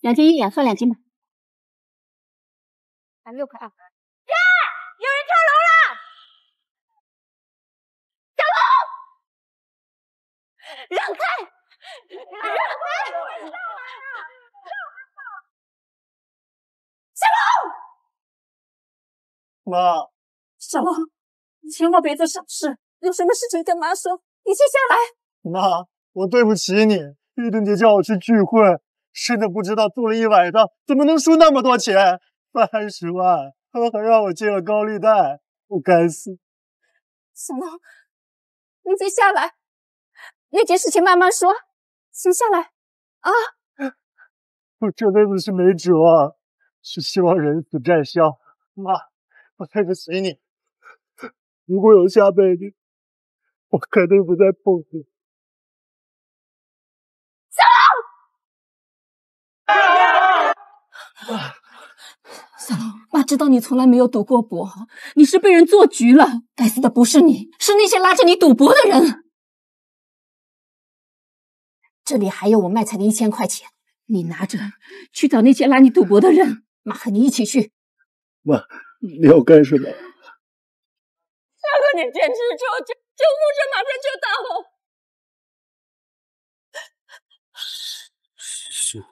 2斤1两，算2斤吧。还6块2。呀！有人跳楼了！小龙，让开！让开！小龙！妈，小龙，你千万别做傻事，有什么事情跟妈说。你先下来。妈，我对不起你。玉墩姐叫我去聚会，真的不知道做了一晚上怎么能输那么多钱，30万，还让我借了高利贷，我该死。小龙，你先下来，那件事情慢慢说，先下来啊！我这辈子是没指望，是希望人死债消。妈，我对不起你。如果有下辈子，我肯定不再碰你。小龙，妈知道你从来没有赌过博，你是被人做局了。该死的不是你，是那些拉着你赌博的人。这里还有我卖菜的1000块钱，你拿着去找那些拉你赌博的人，妈和你一起去。妈，你要干什么？要和你坚持救护车马上就到。是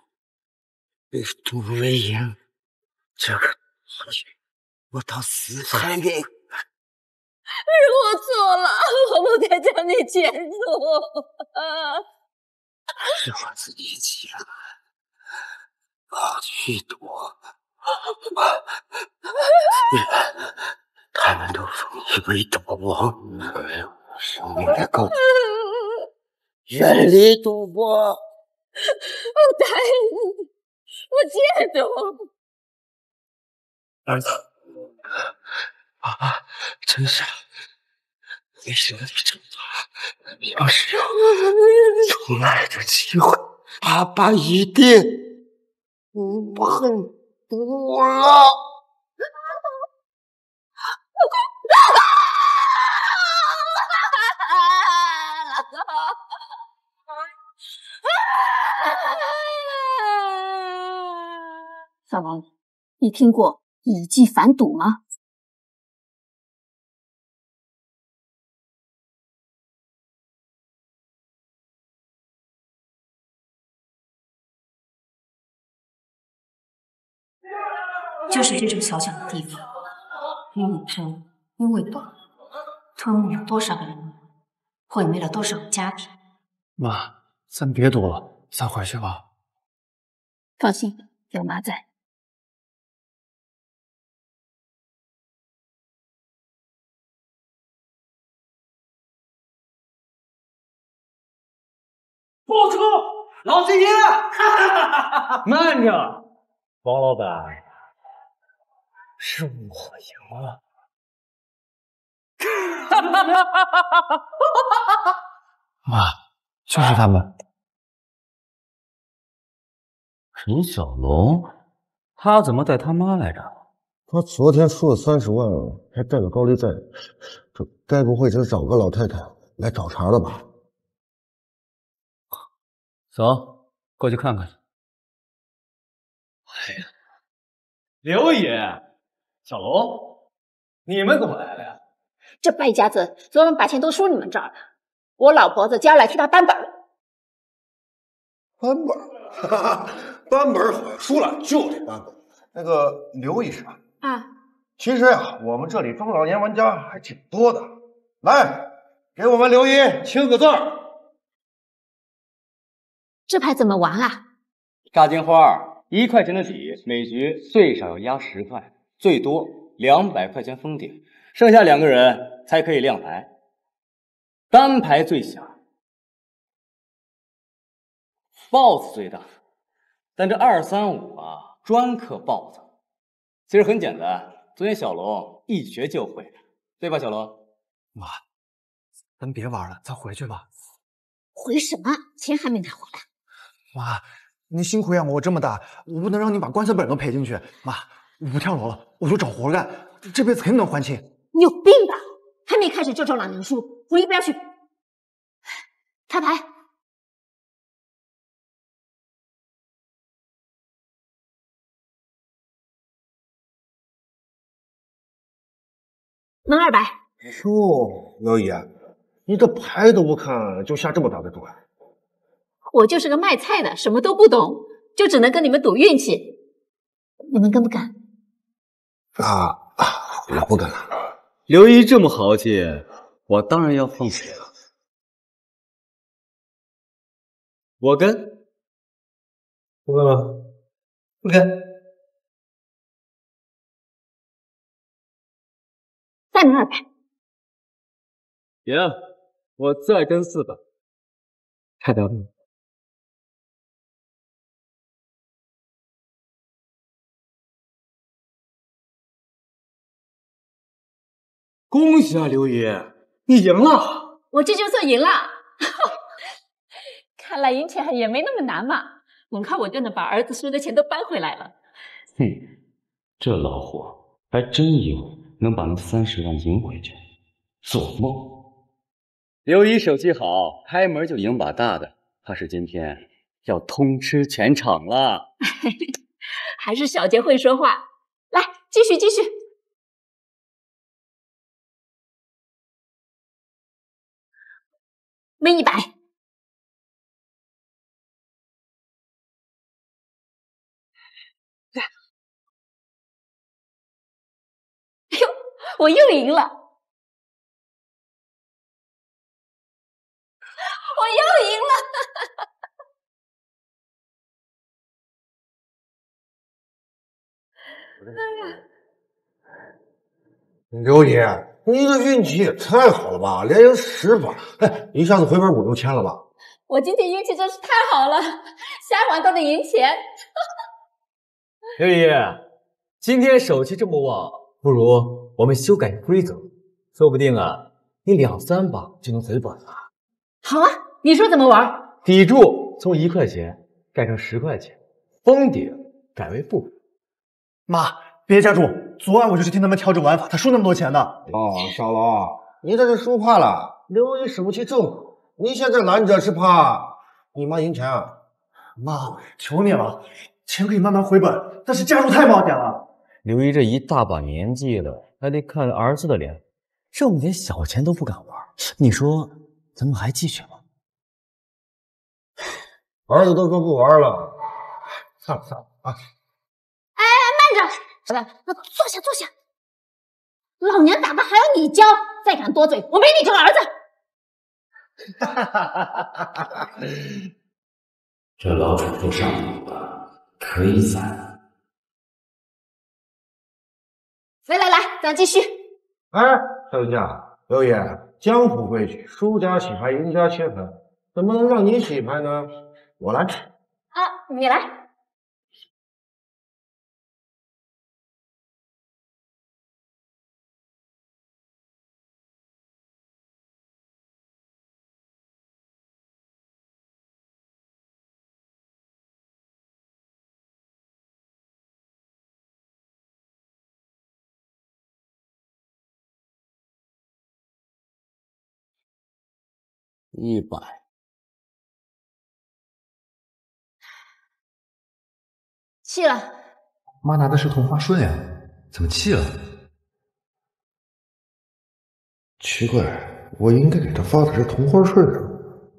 被赌为赢，这个我到死还没。是我错了，我不该将你牵走。是我自己急了，跑去赌，他们都封你为赌王，生命的够，远离赌博。我答应你，我戒赌。儿子，爸爸真傻，没想到你这么大，要是有重来的机会，爸爸一定不恨赌了。小王，你听过以计反赌吗？就是这种小小的地方，因为争，因为斗，吞没了多少个人，毁灭了多少个家庭。妈，咱别赌了，咱回去吧。放心，有妈在。报仇，老子赢了！慢着，王老板，是我赢了。妈，就是他们。陈小龙，他怎么带他妈来着？他昨天输了30万，还带了高利贷，这该不会是找个老太太来找茬了吧？走，过去看看。哎呀，刘爷，小龙，你们怎么来了呀？这败家子昨晚把钱都输你们这儿了，我老婆子今儿来替他扳本了。扳本？哈哈，扳本好，输了就得扳本。那个刘医生啊，其实呀，我们这里中老年玩家还挺多的，来，给我们刘姨签个字儿。这牌怎么玩啊？炸金花，1块钱的底，每局最少要压10块，最多200块钱封顶，剩下2个人才可以亮牌。单牌最小 ，BOSS 最大，但这2、3、5啊，专克 BOSS。其实很简单，昨天小龙一学就会了，对吧，小龙？妈，咱别玩了，咱回去吧。回什么？钱还没拿回来。妈，你辛苦养我这么大，我不能让你把棺材本都赔进去。妈，我不跳楼了，我就找活干，这辈子肯定能还清。你有病吧？还没开始就找懒人输，回一边去。开牌。门200。哟，刘姨，你这牌都不看就下这么大的注啊？我就是个卖菜的，什么都不懂，就只能跟你们赌运气。你们跟不跟？我不跟了。刘姨这么豪气，我当然要放水了。我跟，不跟了，不跟。再门200。行，我再跟400。太高了。恭喜啊，刘姨，你赢了！我这就算赢了。看来赢钱也没那么难嘛，我看我就能把儿子输的钱都搬回来了。哼，这老货还真以为能把那30万赢回去，做梦！刘姨手气好，开门就赢把大的，怕是今天要通吃全场了。还是小杰会说话。来，继续。门100。哎呦，我又赢了！我又赢了！刘姨，你的运气也太好了吧，连赢10把，一下子回本不用钱了吧？我今天运气真是太好了，瞎玩都能赢钱。刘姨，今天手气这么旺，不如我们修改规则，说不定啊，你2、3把就能回本了。好啊，你说怎么玩？底注从1块钱改成10块钱，封顶改为不。妈，别加注，昨晚我就去听他们调整玩法，他输那么多钱呢。小老，你这是输怕了。刘姨使不起正，你现在拦着是怕你妈赢钱啊？妈，求你了，钱可以慢慢回本，但是加注太冒险了。刘姨这一大把年纪了，还得看儿子的脸，这么点小钱都不敢玩，你说咱们还继续吗？儿子都说不玩了，算了啊！哎，慢着，坐下。老娘打的还要你教，再敢多嘴，我没你这个儿子！这老鼠头上瘾了，可以攒。来，咱继续。哎，小家，刘爷，江湖规矩，输家洗牌，赢家切粉，怎么能让你洗牌呢？我来。啊，你来。100。气了。妈拿的是同花顺呀，怎么气了？奇怪，我应该给他发的是同花顺啊，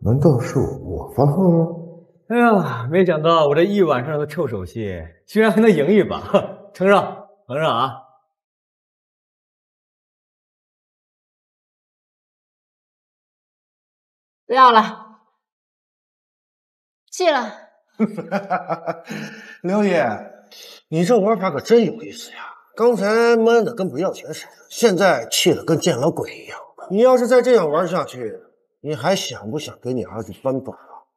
难道是我发错了？哎呀，没想到我这一晚上的臭手气，居然还能赢一把，承让啊！不要了，气了。刘爷，你这玩法可真有意思呀！刚才闷的跟不要钱似的，现在气得跟见了鬼一样。你要是再这样玩下去，你还想不想给你儿子翻本啊？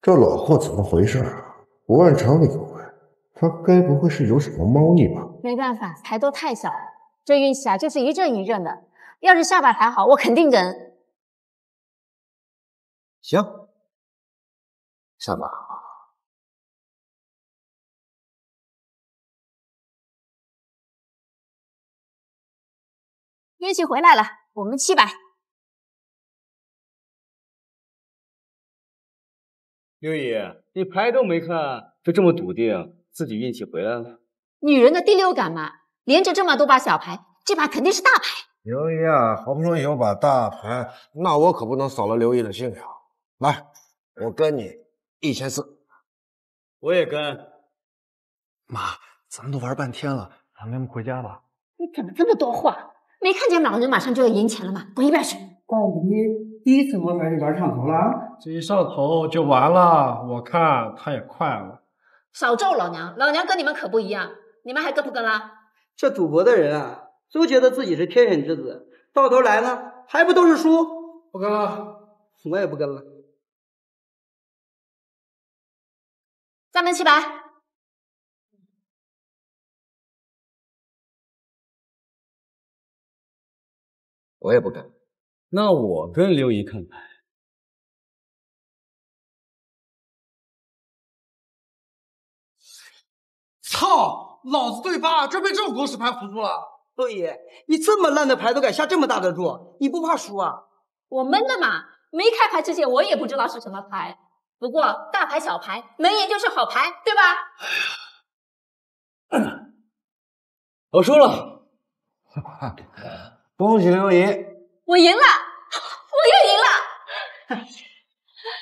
这老霍怎么回事啊？不按常理问，他该不会是有什么猫腻吧？没办法，牌都太小了，这运气啊就是一阵一阵的。要是下把牌好，我肯定忍。行，下把。运气回来了，我们700。刘姨，你牌都没看，就这么笃定自己运气回来了？女人的第六感嘛，连着这么多把小牌，这把肯定是大牌。刘姨啊，好不容易有把大牌，那我可不能扫了刘姨的兴呀。来，我跟你1400。我也跟。妈，咱们都玩半天了，咱们回家吧。你怎么这么多话？没看见老人马上就要赢钱了吗？滚一边去！告诉你，第一次摸牌就玩上头了，这一上头就完了。我看他也快了。少咒老娘，老娘跟你们可不一样，你们还跟不跟啦？这赌博的人啊，都觉得自己是天选之子，到头来呢，还不都是输？不跟了，我也不跟了。三门700。我也不跟。那我跟刘姨看牌。操！老子对8，真被这种狗屎牌唬住了。陆毅，你这么烂的牌都敢下这么大的注，你不怕输啊？我闷了嘛，没开牌之前我也不知道是什么牌，不过大牌小牌能赢就是好牌，对吧？我输了。恭喜刘姨，我赢了，我又赢了。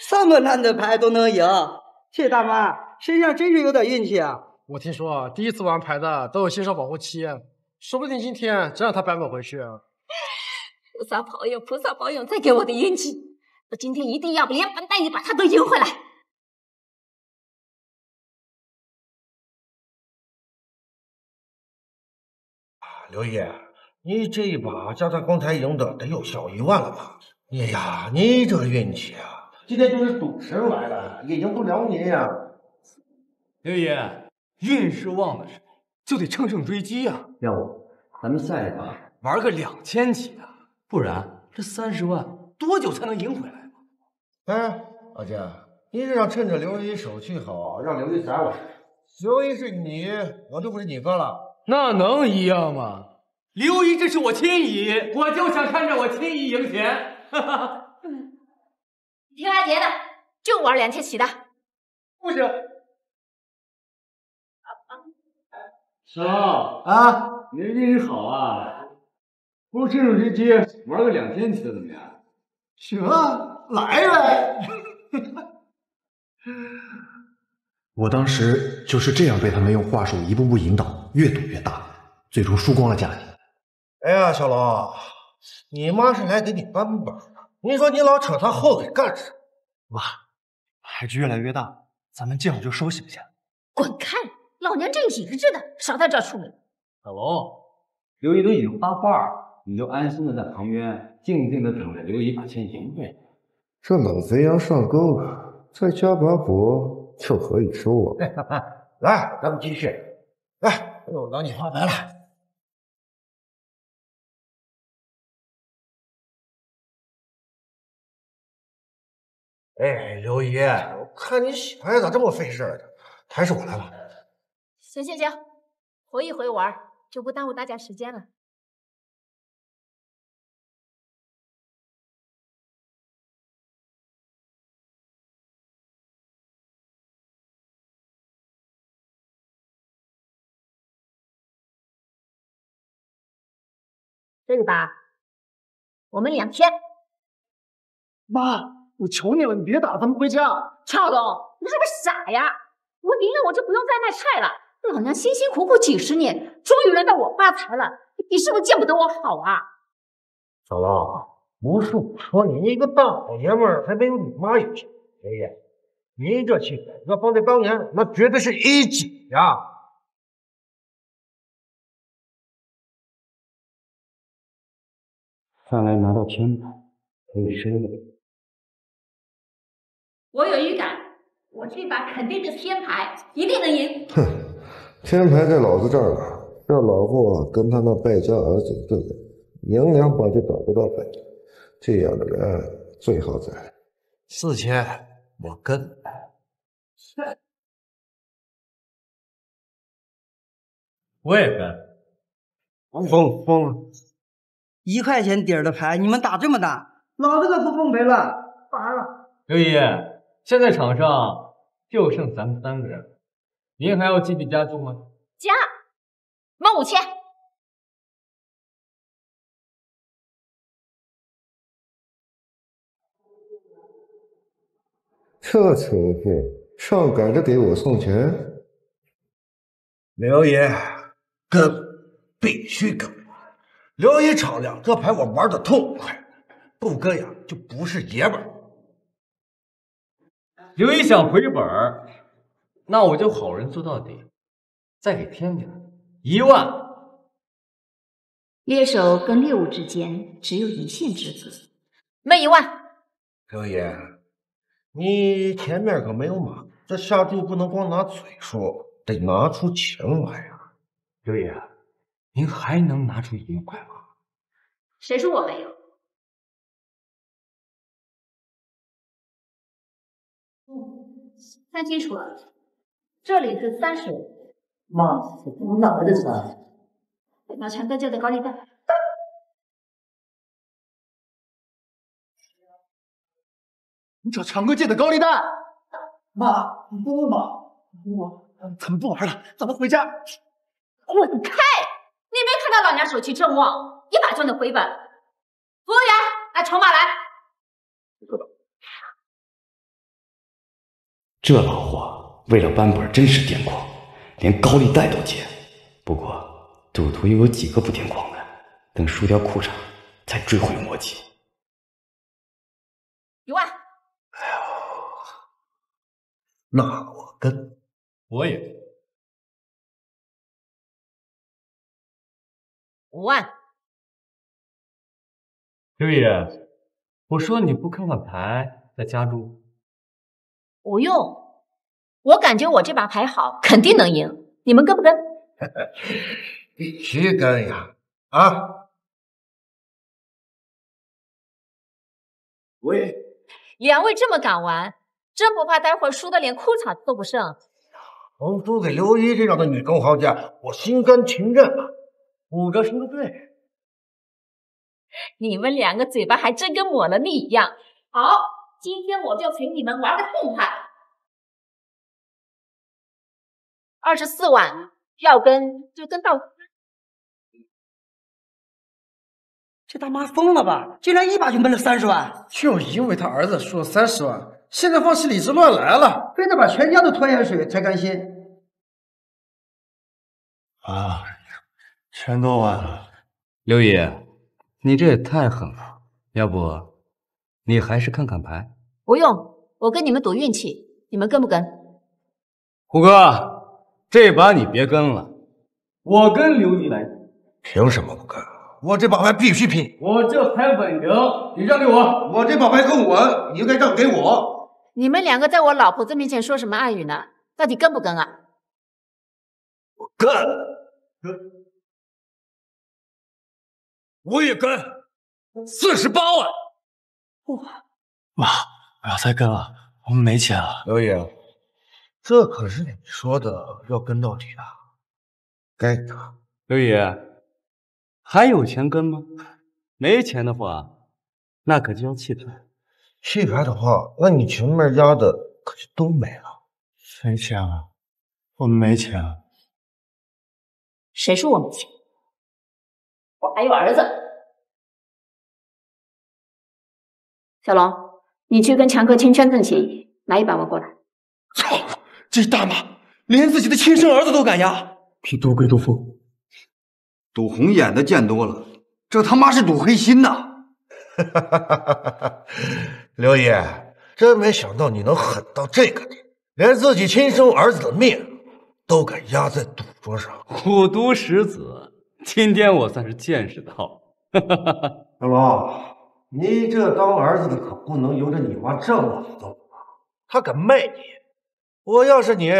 这么烂的牌都能赢，这大妈身上真是有点运气啊！我听说第一次玩牌的都有新手保护期，说不定今天真让他扳本回去。菩萨保佑，菩萨保佑，再给我的运气！我今天一定要连本带利把他都赢回来。刘姨，你这一把加上刚才赢的，得有小1万了吧？哎呀，你这运气啊，今天就是赌神来了，也赢不了你呀。刘姨，运势旺的时候就得乘胜追击呀。要不咱们下一把玩个2000起的，不然这30万多久才能赢回来？哎，阿健，你这样趁着刘姨手气好，让刘姨宰我。刘姨是你，我就不是你哥了。那能一样吗？刘姨这是我亲姨，我就想看着我亲姨赢钱。听阿杰的，就玩2000起的。不行。小老啊，你这运气好啊，不如趁胜追击，玩个2000起的怎么样？行啊，来呗。我当时就是这样被他们用话术一步步引导，越赌越大，最终输光了家里。哎呀，小龙，你妈是来给你扳本的，你说你老扯她后腿干什么？爸，牌局越来越大，咱们见好就收行不行？滚开！老娘正理着的，少在这出门。小龙，刘姨都已经发话了，你就安心的在旁边静静的等着刘姨把钱赢回来。这冷肥羊上钩了，再加把火就可以收我。来，咱们继续。来，又等你发牌了。哎，刘姨，我看你洗牌咋这么费事儿呢？还是我来吧。行行行，回一回玩，就不耽误大家时间了。这个吧，我们2天。妈，我求你了，你别打，咱们回家。俏龙，你是不是傻呀？我赢了，我就不用再卖菜了。老娘辛辛苦苦几十年，终于轮到我发财了，你是不是见不得我好啊？小龙，不是我说你，你一个大老爷们儿还没有你妈有钱。爷爷，你这气势要放在当年，那绝对是1级呀！看来拿到天牌可以收了。我有预感，我这把肯定是天牌，一定能赢。哼，天牌在老子这儿呢，这老货跟他那败家儿子对着，赢2把就得不到本，这样的人最好宰。4000，我跟。我也跟。疯了。1块钱底儿的牌，你们打这么大，老子可不奉陪了。打了。刘姨，现在场上就剩咱们3个人，您还要继续加注吗？加，冒5000。这仇富上赶着给我送钱。刘爷，跟必须跟！刘爷敞亮，这牌我玩的痛快，不跟呀就不是爷们儿。刘一想回本儿，那我就好人做到底，再给添点1万。猎手跟猎物之间只有一线之隔，卖1万。刘爷，你前面可没有马，这下注不能光拿嘴说，得拿出钱来啊！刘爷，您还能拿出1万块吗？谁说我没有？看清楚了，这里是30。妈，我哪来的钱？老强哥借的高利贷。你找强哥借的高利贷？妈，你不问吗？咱们不玩了，咱们回家。滚开！你没看到老娘手气正旺，一把就能回本。服务员，拿筹码来。这老货为了扳本真是癫狂，连高利贷都借。不过赌徒又有几个不癫狂的？等输掉裤衩，才追悔莫及。1万。那我跟。我也。5万。刘爷，我说你不看看牌再加注。不用，我感觉我这把牌好，肯定能赢。你们跟不跟？必须跟呀！啊！喂，2位这么敢玩，真不怕待会儿输的连裤衩都不剩？能输给刘一这样的女中豪杰，我心甘情愿啊！5个说的对。你们2个嘴巴还真跟抹了蜜一样。好，今天我就陪你们玩个痛快。24万，要跟就跟到。这大妈疯了吧？竟然一把就闷了30万！就因为他儿子输了30万，现在放弃理智乱来了，非得把全家都拖下水才甘心。啊，全都完了。刘爷，你这也太狠了，要不你还是看看牌？不用，我跟你们赌运气，你们跟不跟？虎哥，这把你别跟了，我跟刘一来赌。凭什么不跟？我这把牌必须拼！我这牌稳赢，你让给我。我这把牌更稳，你应该让给我。你们2个在我老婆子面前说什么爱语呢？到底跟不跟啊？我跟。我也跟，48万。哇，妈，不要再跟了，我们没钱了。刘爷，这可是你说的要跟到底的，该打。刘爷，还有钱跟吗？没钱的话，那可就要弃牌。弃牌的话，那你前面压的可就都没了。没钱了，我们没钱了。谁说我没钱？我还有儿子。小龙，你去跟强哥签圈赠协议，拿100万过来。操！这大妈连自己的亲生儿子都敢压，拼多归多富。赌红眼的见多了，这他妈是赌黑心呐！刘爷，真没想到你能狠到这个地步，连自己亲生儿子的命都敢压在赌桌上。虎毒食子，今天我算是见识到。小龙，你这当儿子的可不能由着你妈这么走啊！他敢卖你，我要是你，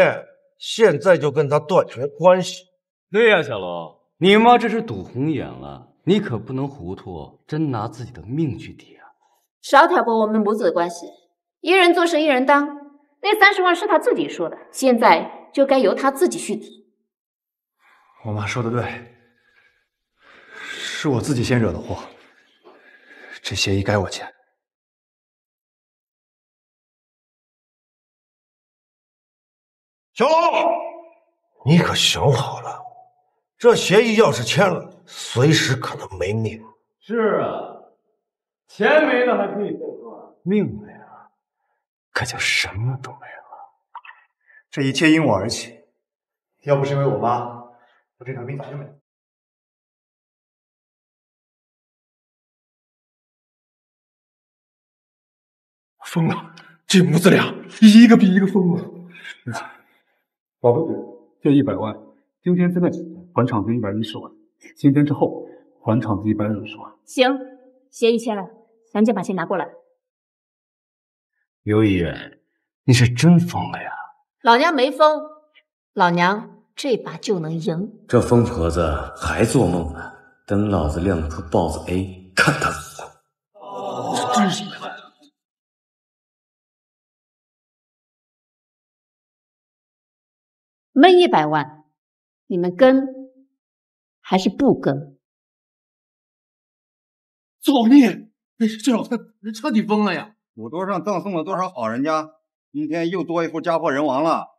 现在就跟他断绝关系。对呀，小龙，你妈这是赌红眼了，你可不能糊涂，真拿自己的命去抵啊！少挑拨我们母子的关系，一人做事一人当。那30万是他自己说的，现在就该由他自己去抵。我妈说的对，是我自己先惹的祸，这协议该我签。小龙，你可想好了，这协议要是签了，随时可能没命。是啊，钱没了还可以怎么？命没了，可就什么都没了。这一切因我而起，要不是因为我妈，我这条命早就没了。疯了，这母子俩一个比一个疯了。宝贝，这100万，今天之内还场子110万，今天之后还场子120万。行，协议签了，赶紧把钱拿过来。刘议员，你是真疯了呀！老娘没疯，老娘这把就能赢。这疯婆子还做梦呢，等老子亮出豹子 A， 看他死！这真是100万！闷100万，你们跟还是不跟？造孽！这老太人彻底疯了呀！赌桌上赠送了多少好人家，今天又多一副家破人亡了。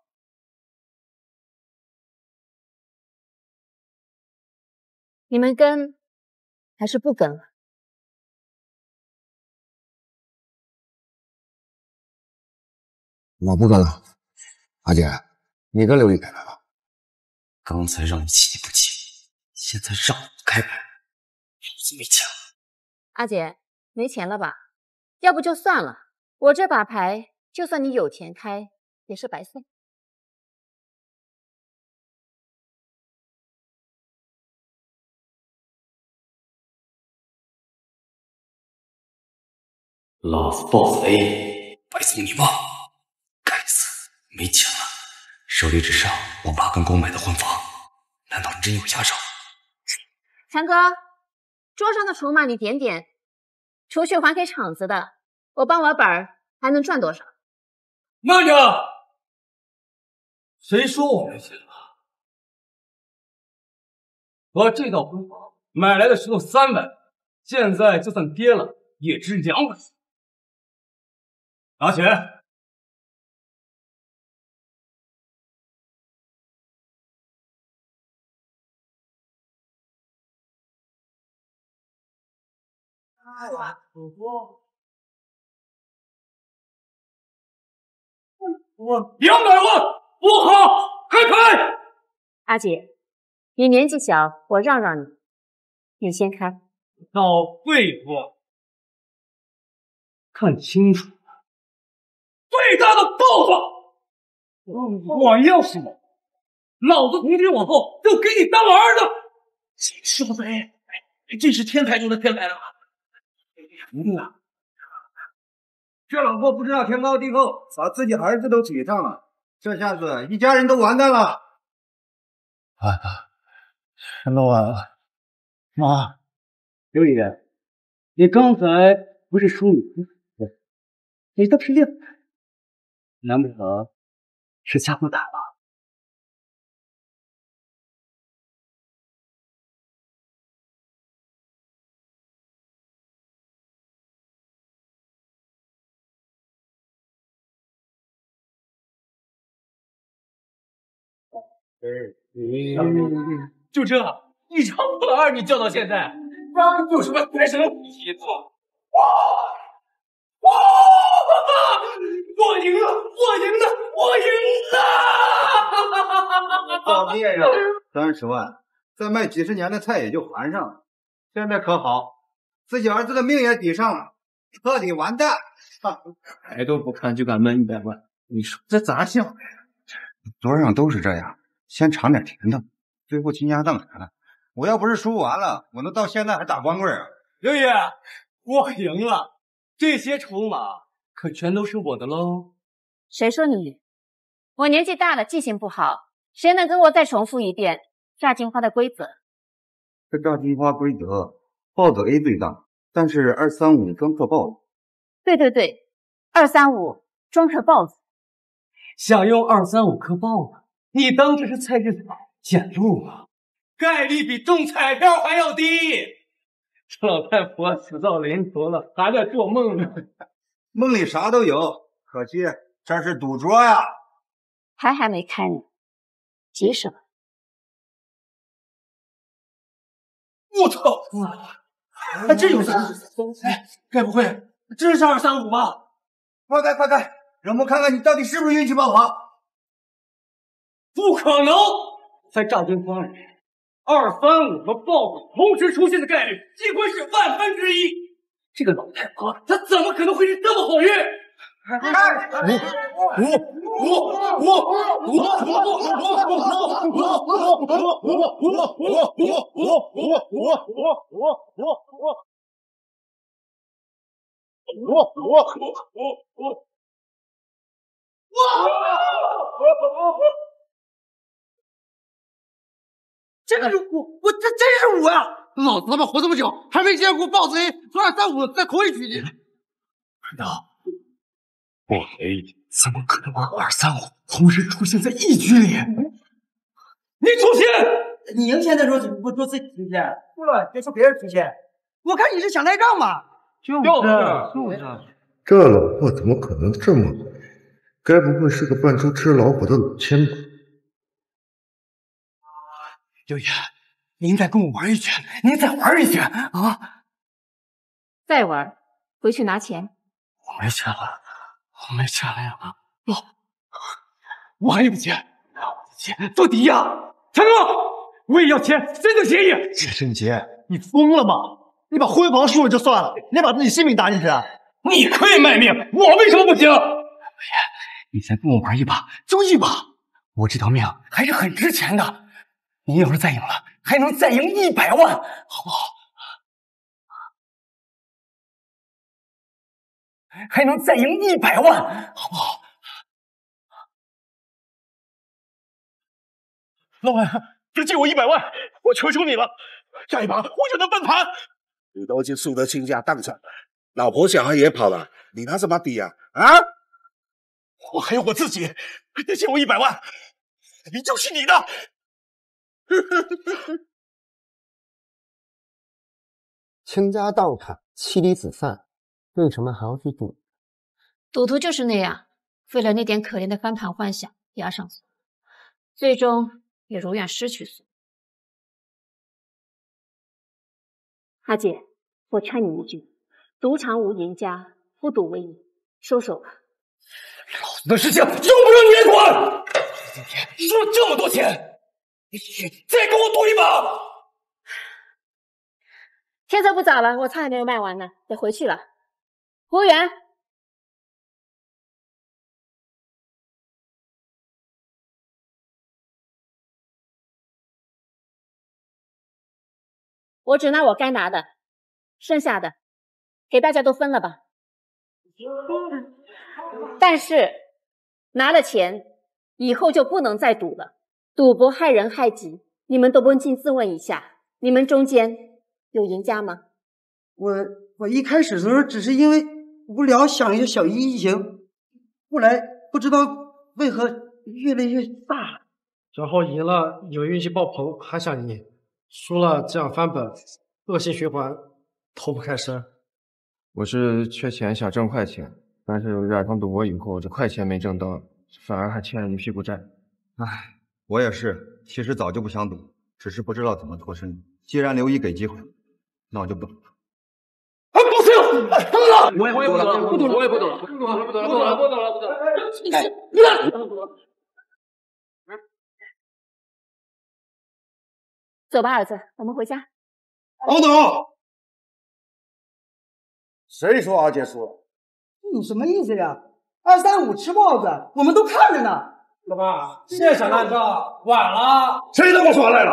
你们跟还是不跟了？我不跟了，阿姐，你跟刘丽开牌吧。刚才让你起不起，现在让我开牌，老子没钱了。阿姐，没钱了吧？要不就算了，我这把牌，就算你有钱开，也是白送。老子豹子 A， 白送你妈！该死，没钱了，手里只剩我妈跟狗买的婚房，难道真有压轴？强哥，桌上的筹码你点点，除去还给厂子的，我帮我本儿还能赚多少？慢着！谁说我没钱了？我这套婚房买来的时候300，现在就算跌了也值200。拿钱！我200万，不好，开牌！阿姐，你年纪小，我让让你，你先开。老废物，看清楚了，最大的报复！我要是我，老子从今往后就给你当儿子！小子，真是天才中的天才了！这老婆不知道天高地厚，把自己儿子都娶上了，这下子一家人都完蛋了。完了，全都完了。妈，刘议员，你刚才不是说你不死，你倒是亮牌，难不成是下错胆了？就这一场破二，你叫到现在，有什么财神一做？我赢了！我赢了！我赢了！造孽呀！30万，再卖几十年的菜也就还上了。现在可好，自己儿子的命也抵上了，彻底完蛋！牌都不看就敢闷100万，你说这咋想的？桌上都是这样，先尝点甜的，最后倾家荡产了。我要不是输完了，我能到现在还打光棍啊！刘爷，我赢了，这些筹码可全都是我的喽。谁说你赢？我年纪大了，记性不好，谁能跟我再重复一遍炸金花的规则？这炸金花规则，豹子 A 最大，但是235专克豹子。对，235装克豹子。想用235克豹子，你当这是菜市场捡路吗？概率比中彩票还要低。这老太婆死到临头了，还在做梦呢。梦里啥都有，可惜这是赌桌呀。牌还没开呢，急什么？我操！还真有3！该不会真是235吧？快开！让我们看看你到底是不是运气爆棚。不可能！在炸金荒里，235和爆鬼同时出现的概率几乎是1/1000。这个老太婆，她怎么可能会是这么好运？这个是我这真是我呀！老子他妈活这么久，还没见过豹子 A 和235在同一局里。难道我 A 怎么可能和235同时出现在一局里？你出现！你赢钱的时候怎么不说自己出现？不了，别说别人出现。我看你是想赖账嘛。就是。这老婆怎么可能这么坏？该不会是个扮猪吃老虎的老千吧？刘爷，您再跟我玩一局，您再玩一局啊！再玩，回去拿钱。我没钱了，我没钱了呀！我还有钱，我的钱做抵押。陈哥，我也要钱，真的协议。叶振杰，你疯了吗？你把婚房输了就算了，你还把自己性命搭进去？你可以卖命，我为什么不行？你再跟我玩一把，就一把，我这条命还是很值钱的。您要是再赢了，还能再赢100万，好不好？还能再赢100万，好不好？老板，就借我100万，我求求你了，下一把我就能翻盘。你都已经输得倾家荡产了，老婆小孩也跑了，你拿什么抵啊？我还有我自己，再借我100万，你就是你的。倾家荡产，妻离子散，为什么还要去赌？赌徒就是那样，为了那点可怜的翻盘幻想，押上锁，最终也如愿失去锁。阿姐，我劝你一句，赌场无赢家，不赌为赢，收手吧。老子的事情用不着你来管。今天输了这么多钱，你再跟我赌一把。天色不早了，我菜还没有卖完呢，得回去了。服务员，我只拿我该拿的，剩下的给大家都分了吧。但是拿了钱以后就不能再赌了，赌博害人害己，你们都扪心自问一下，你们中间有赢家吗？我一开始的时候只是因为无聊想一些小异形，后来不知道为何越来越大。然后赢了有运气爆棚，还想赢，输了这样翻本，恶性循环，脱不开身。我是缺钱想挣快钱，但是染上赌博以后，这快钱没挣到，反而还欠了一屁股债。唉，我也是，其实早就不想赌，只是不知道怎么脱身。既然刘姨给机会，那我就不赌了。不行，疯了！我也不赌了，不赌了，我也不赌了，不赌了，不赌了，不赌了，不赌了，不赌了。走吧，儿子，我们回家。等等，谁说阿杰输了？你什么意思呀？235吃豹子，我们都看着呢。老爸，现在想烂账，晚了。谁他妈耍赖了？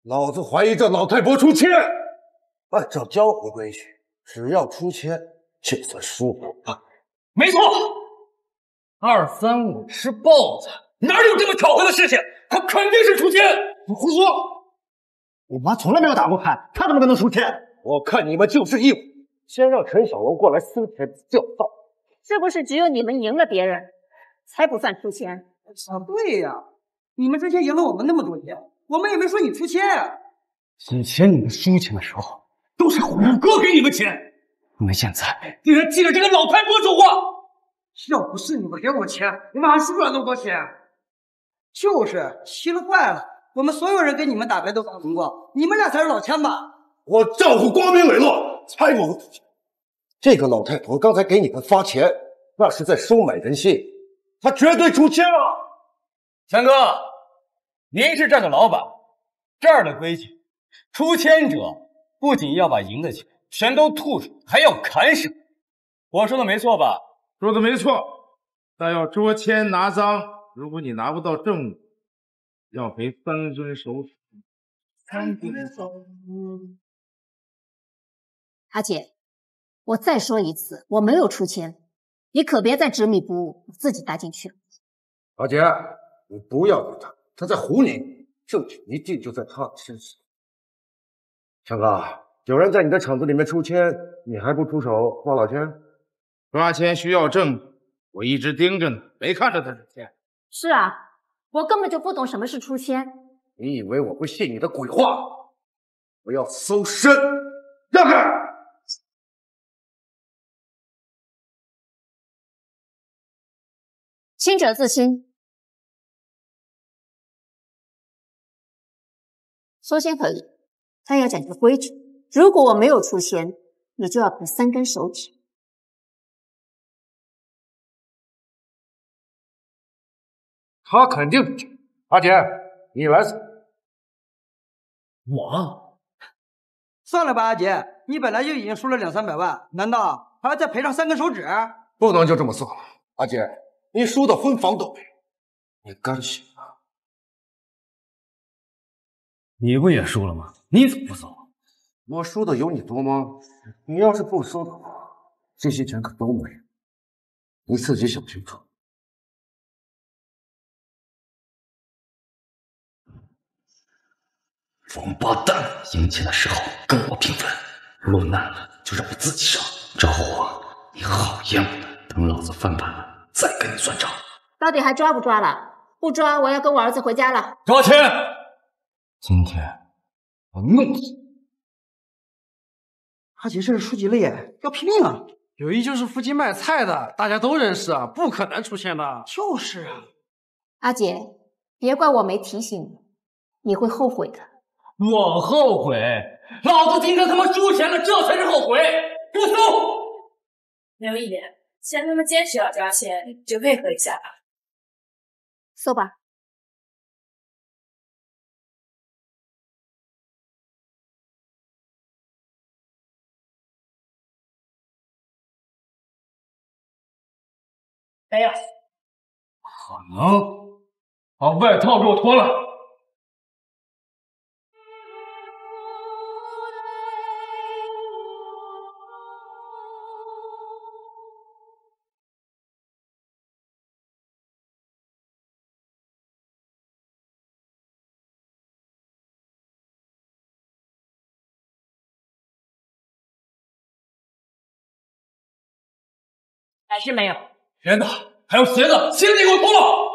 老子怀疑这老太婆出千。按照江湖规矩，只要出千，就算输了。没错，235吃豹子，哪有这么巧合的事情？他肯定是出千。你胡说！我妈从来没有打过牌，她怎么可能出千？我看你们就是义务，先让陈小龙过来思前教导。是不是只有你们赢了别人，才不算出千？对呀，你们之前赢了我们那么多钱，我们也没说你出千啊。以前你们输钱的时候，都是虎哥给你们钱，你们现在竟然记着这个老太婆说话。要不是你们给我钱，你们还输不了那么多钱。就是奇了怪了，我们所有人跟你们打牌都打赢过，你们俩才是老千吧？我丈夫光明磊落，才不。这个老太婆刚才给你们发钱，那是在收买人心，他绝对出千了。强哥，您是这儿的老板，这儿的规矩，出千者不仅要把赢的钱全都吐出，还要砍手。我说的没错吧？说的没错，但要捉奸拿赃，如果你拿不到证物，要赔3尊首指。3尊首。阿姐，我再说一次，我没有出千，你可别再执迷不悟，我自己搭进去。阿姐，你不要理他，他在唬你，证据一定就在他的身上。强哥，有人在你的厂子里面出千，你还不出手抓老千？抓钱需要证，我一直盯着呢，没看着他出千。是啊，我根本就不懂什么是出千。你以为我会信你的鬼话？我要搜身，让开！清者自清。搜签可以，但要讲究规矩。如果我没有出千，你就要赔3根手指。他肯定不去。阿姐，你来死！我算了吧，阿姐，你本来就已经输了200-300万，难道还要再赔上3根手指？不能就这么算了，阿姐，你输的分房都没有，你甘心吗？你不也输了吗？你怎么不走？我输的有你多吗？你要是不输的话，这些钱可都没有，你自己想清楚。王八蛋，赢钱的时候跟我平分，落难了就让我自己上。赵后啊，你好厌恶的，等老子翻盘了再跟你算账。到底还抓不抓了？不抓，我要跟我儿子回家了。抓钱！今天我弄死你！阿姐这是输急了耶，要拼命啊！友谊就是附近卖菜的，大家都认识啊，不可能出现的。就是啊，阿姐，别怪我没提醒你，你会后悔的。我后悔？老子今天他妈输钱了，这才是后悔！给我搜！刘一言，既然他们坚持要抓钱，就配合一下吧。搜吧。没有。可能，把外套给我脱了。还是没有。天哪，还有鞋子，鞋子给我脱了！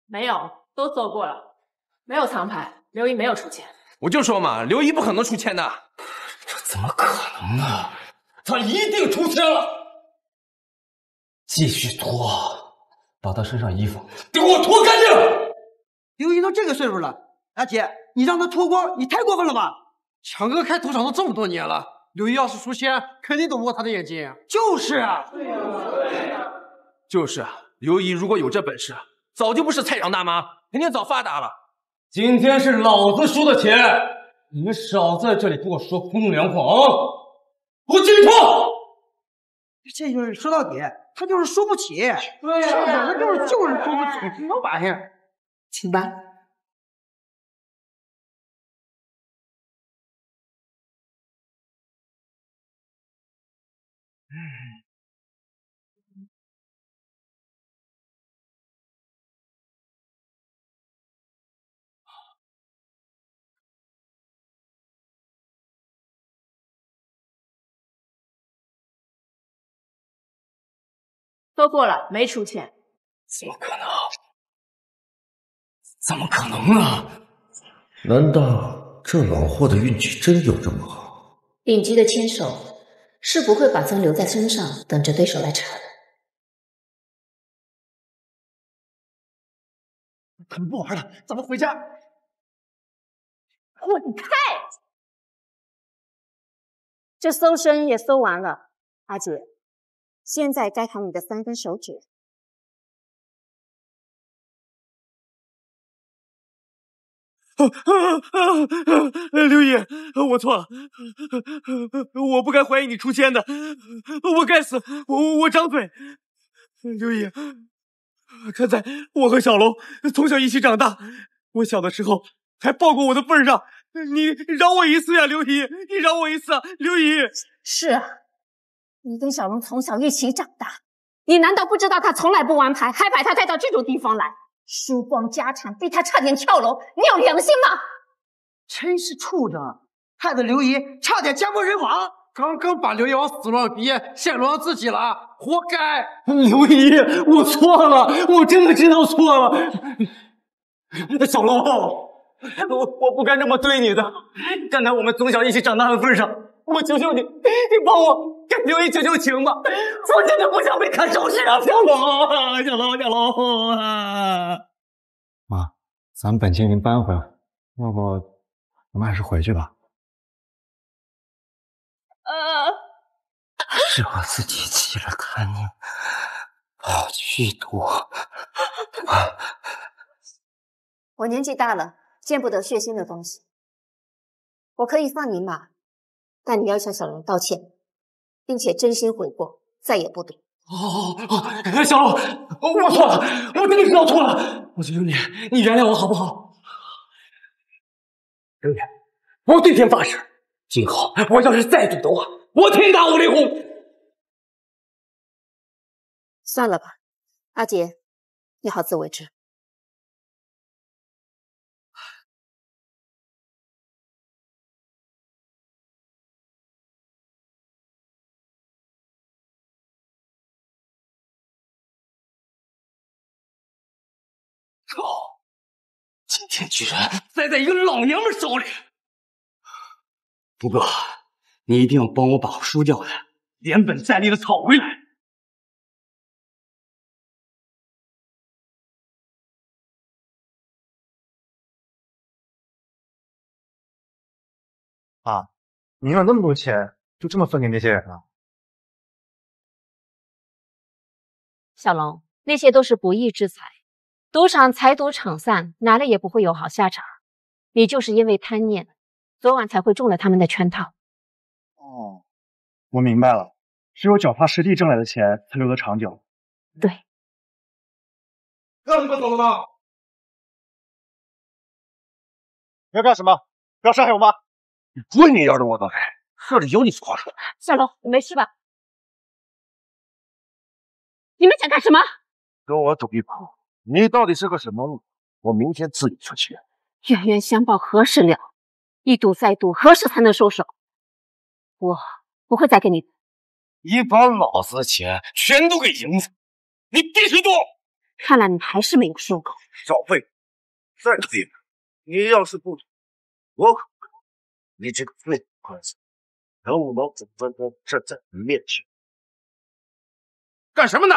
没有，都搜过了，没有藏牌，刘一没有出钱。我就说嘛，刘一不可能出千的。这怎么可能呢？他一定出千了！继续脱，把他身上衣服给我脱干净！刘一都这个岁数了，阿姐，你让他脱光，你太过分了吧？强哥开赌场都这么多年了，刘一要是出千，肯定躲不过他的眼睛。就是啊，就是啊，刘一如果有这本事，早就不是菜场大妈，肯定早发达了。今天是老子输的钱，你们少在这里给我说风凉话啊！给我继续脱！这就是说到底，他就是输不起。对呀，他就是输不起，什么玩意儿？请吧。搜过了，没出钱。怎么可能？怎么可能呢？难道这老霍的运气真有这么好？顶级的牵手是不会把曾留在身上，等着对手来查的。他们不玩了，咱们回家。滚开！这搜身也搜完了，阿姐，现在该砍你的3根手指。刘姨，我错了，我不该怀疑你出千的，我该死，我张嘴。刘姨，看在我和小龙从小一起长大，我小的时候还抱过我的份上，你饶我一次呀，刘姨，你饶我一次啊，刘姨。是啊，你跟小龙从小一起长大，你难道不知道他从来不玩牌，还把他带到这种地方来？输光家产，逼他差点跳楼，你有良心吗？真是畜生，害得刘姨差点家破人亡。刚刚把刘姨往死路上逼，现落到自己了，活该！刘姨，我错了，我真的知道错了。小龙，我不该这么对你的。站在我们从小一起长大的份上，我求求你，你帮我给刘姨求求情吧！我真的不想被看手指啊，小龙，小龙，小龙啊！妈，咱本金已经搬回来，要不我们还是回去吧。是我自己起了贪念，跑去赌。我年纪大了，见不得血腥的东西。我可以放你马，但你要向小龙道歉，并且真心悔过，再也不赌。小龙，我错了，我真的知道错了，我求求你，你原谅我好不好？真的，我对天发誓，今后我要是再赌的话，我天打五雷轰。算了吧，阿杰，你好自为之。今天居然栽在一个老娘们手里。不过，你一定要帮我把输掉的连本带利的讨回来。啊，你赢了那么多钱，就这么分给那些人了？小龙，那些都是不义之财，赌场财赌场散，拿了也不会有好下场。你就是因为贪念，昨晚才会中了他们的圈套。哦，我明白了，是我脚踏实地挣来的钱才留得长久。对。让你们走了吗？你要干什么？不要伤害我妈！你滚你丫的窝囊废！这里有你说话说。小龙，你没事吧？你们想干什么？跟我赌一把，你到底是个什么路？我明天自己出钱。冤冤相报何时了？一赌再赌，何时才能收手？我不会再跟你。你把老子的钱全都给赢了，你必须赌！看来你还是没有收口。少废！再这样，你要是不赌，我可你这个废官子，能不能怎么能站在你面前？干什么呢？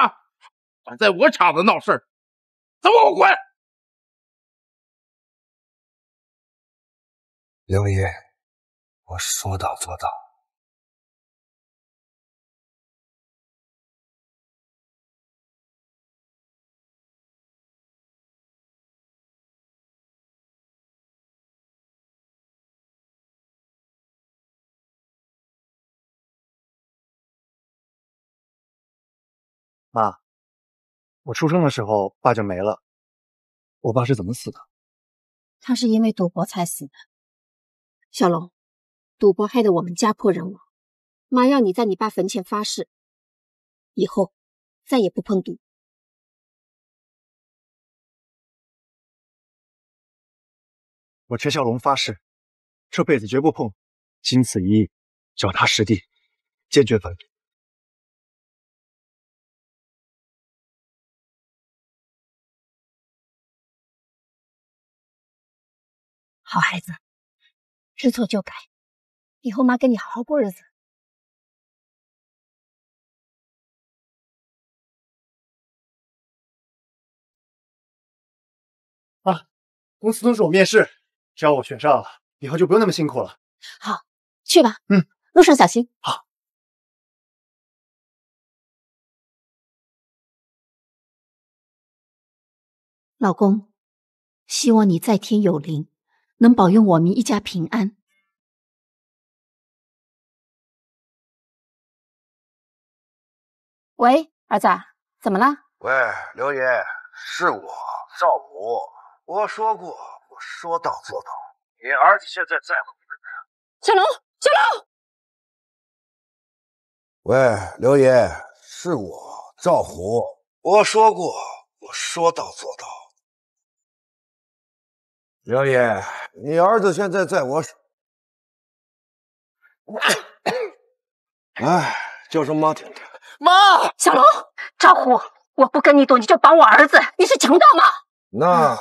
敢在我场子闹事儿，都给我滚！刘爷，我说到做到。妈，我出生的时候爸就没了，我爸是怎么死的？他是因为赌博才死的。小龙，赌博害得我们家破人亡，妈要你在你爸坟前发誓，以后再也不碰赌。我陈小龙发誓，这辈子绝不碰，经此一役，脚踏实地，坚决反对。好孩子，知错就改，以后妈跟你好好过日子。啊，公司都是我面试，只要我选上了，以后就不用那么辛苦了。好，去吧。嗯，路上小心。好。老公，希望你在天有灵，能保佑我们一家平安。喂，儿子，怎么了？喂，刘爷，是我赵武。我说过，我说到做到。你儿子现在在吗？小龙，小龙。喂，刘爷，是我赵虎。我说过，我说到做到。刘爷，你儿子现在在我手。哎，叫声妈听听。妈，小龙，赵虎，我不跟你赌，你就帮我儿子，你是强盗吗？那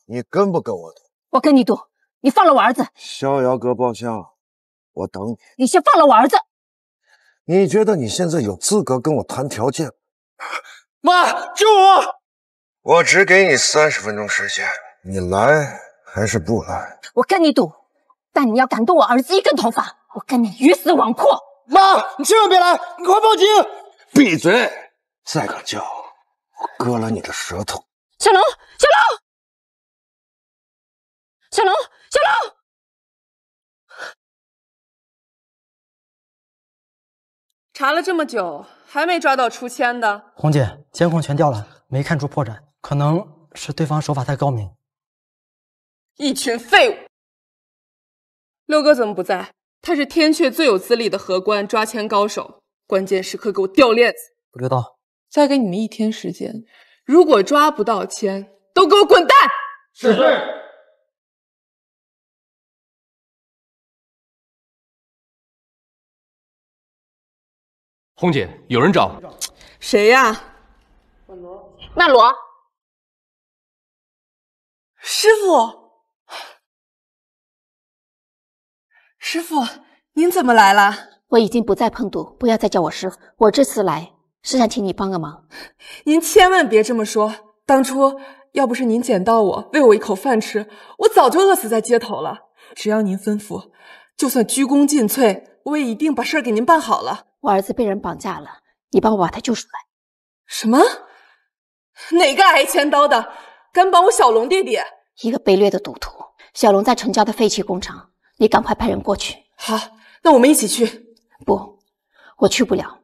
你跟不跟我赌？我跟你赌，你放了我儿子。逍遥阁包厢，我等你。你先放了我儿子。你觉得你现在有资格跟我谈条件？妈，救我！我只给你30分钟时间，你来还是不来？我跟你赌，但你要敢动我儿子一根头发，我跟你鱼死网破！妈，你千万别来，你快报警！闭嘴！再敢叫，我割了你的舌头！小龙，小龙，小龙，小龙！查了这么久，还没抓到出千的。红姐，监控全调了，没看出破绽，可能是对方手法太高明。一群废物！六哥怎么不在？他是天阙最有资历的荷官，抓签高手，关键时刻给我掉链子。不知道。再给你们1天时间，如果抓不到签，都给我滚蛋！是。红姐，有人找。谁呀？曼罗。师傅，师傅，您怎么来了？我已经不再碰赌，不要再叫我师傅。我这次来是想请你帮个忙。您千万别这么说，当初要不是您捡到我，喂我一口饭吃，我早就饿死在街头了。只要您吩咐，就算鞠躬尽瘁，我也一定把事儿给您办好了。我儿子被人绑架了，你帮我把他救出来。什么？哪个挨千刀的敢绑我小龙弟弟？一个卑劣的赌徒。小龙在城郊的废弃工厂，你赶快派人过去。好，那我们一起去。不，我去不了，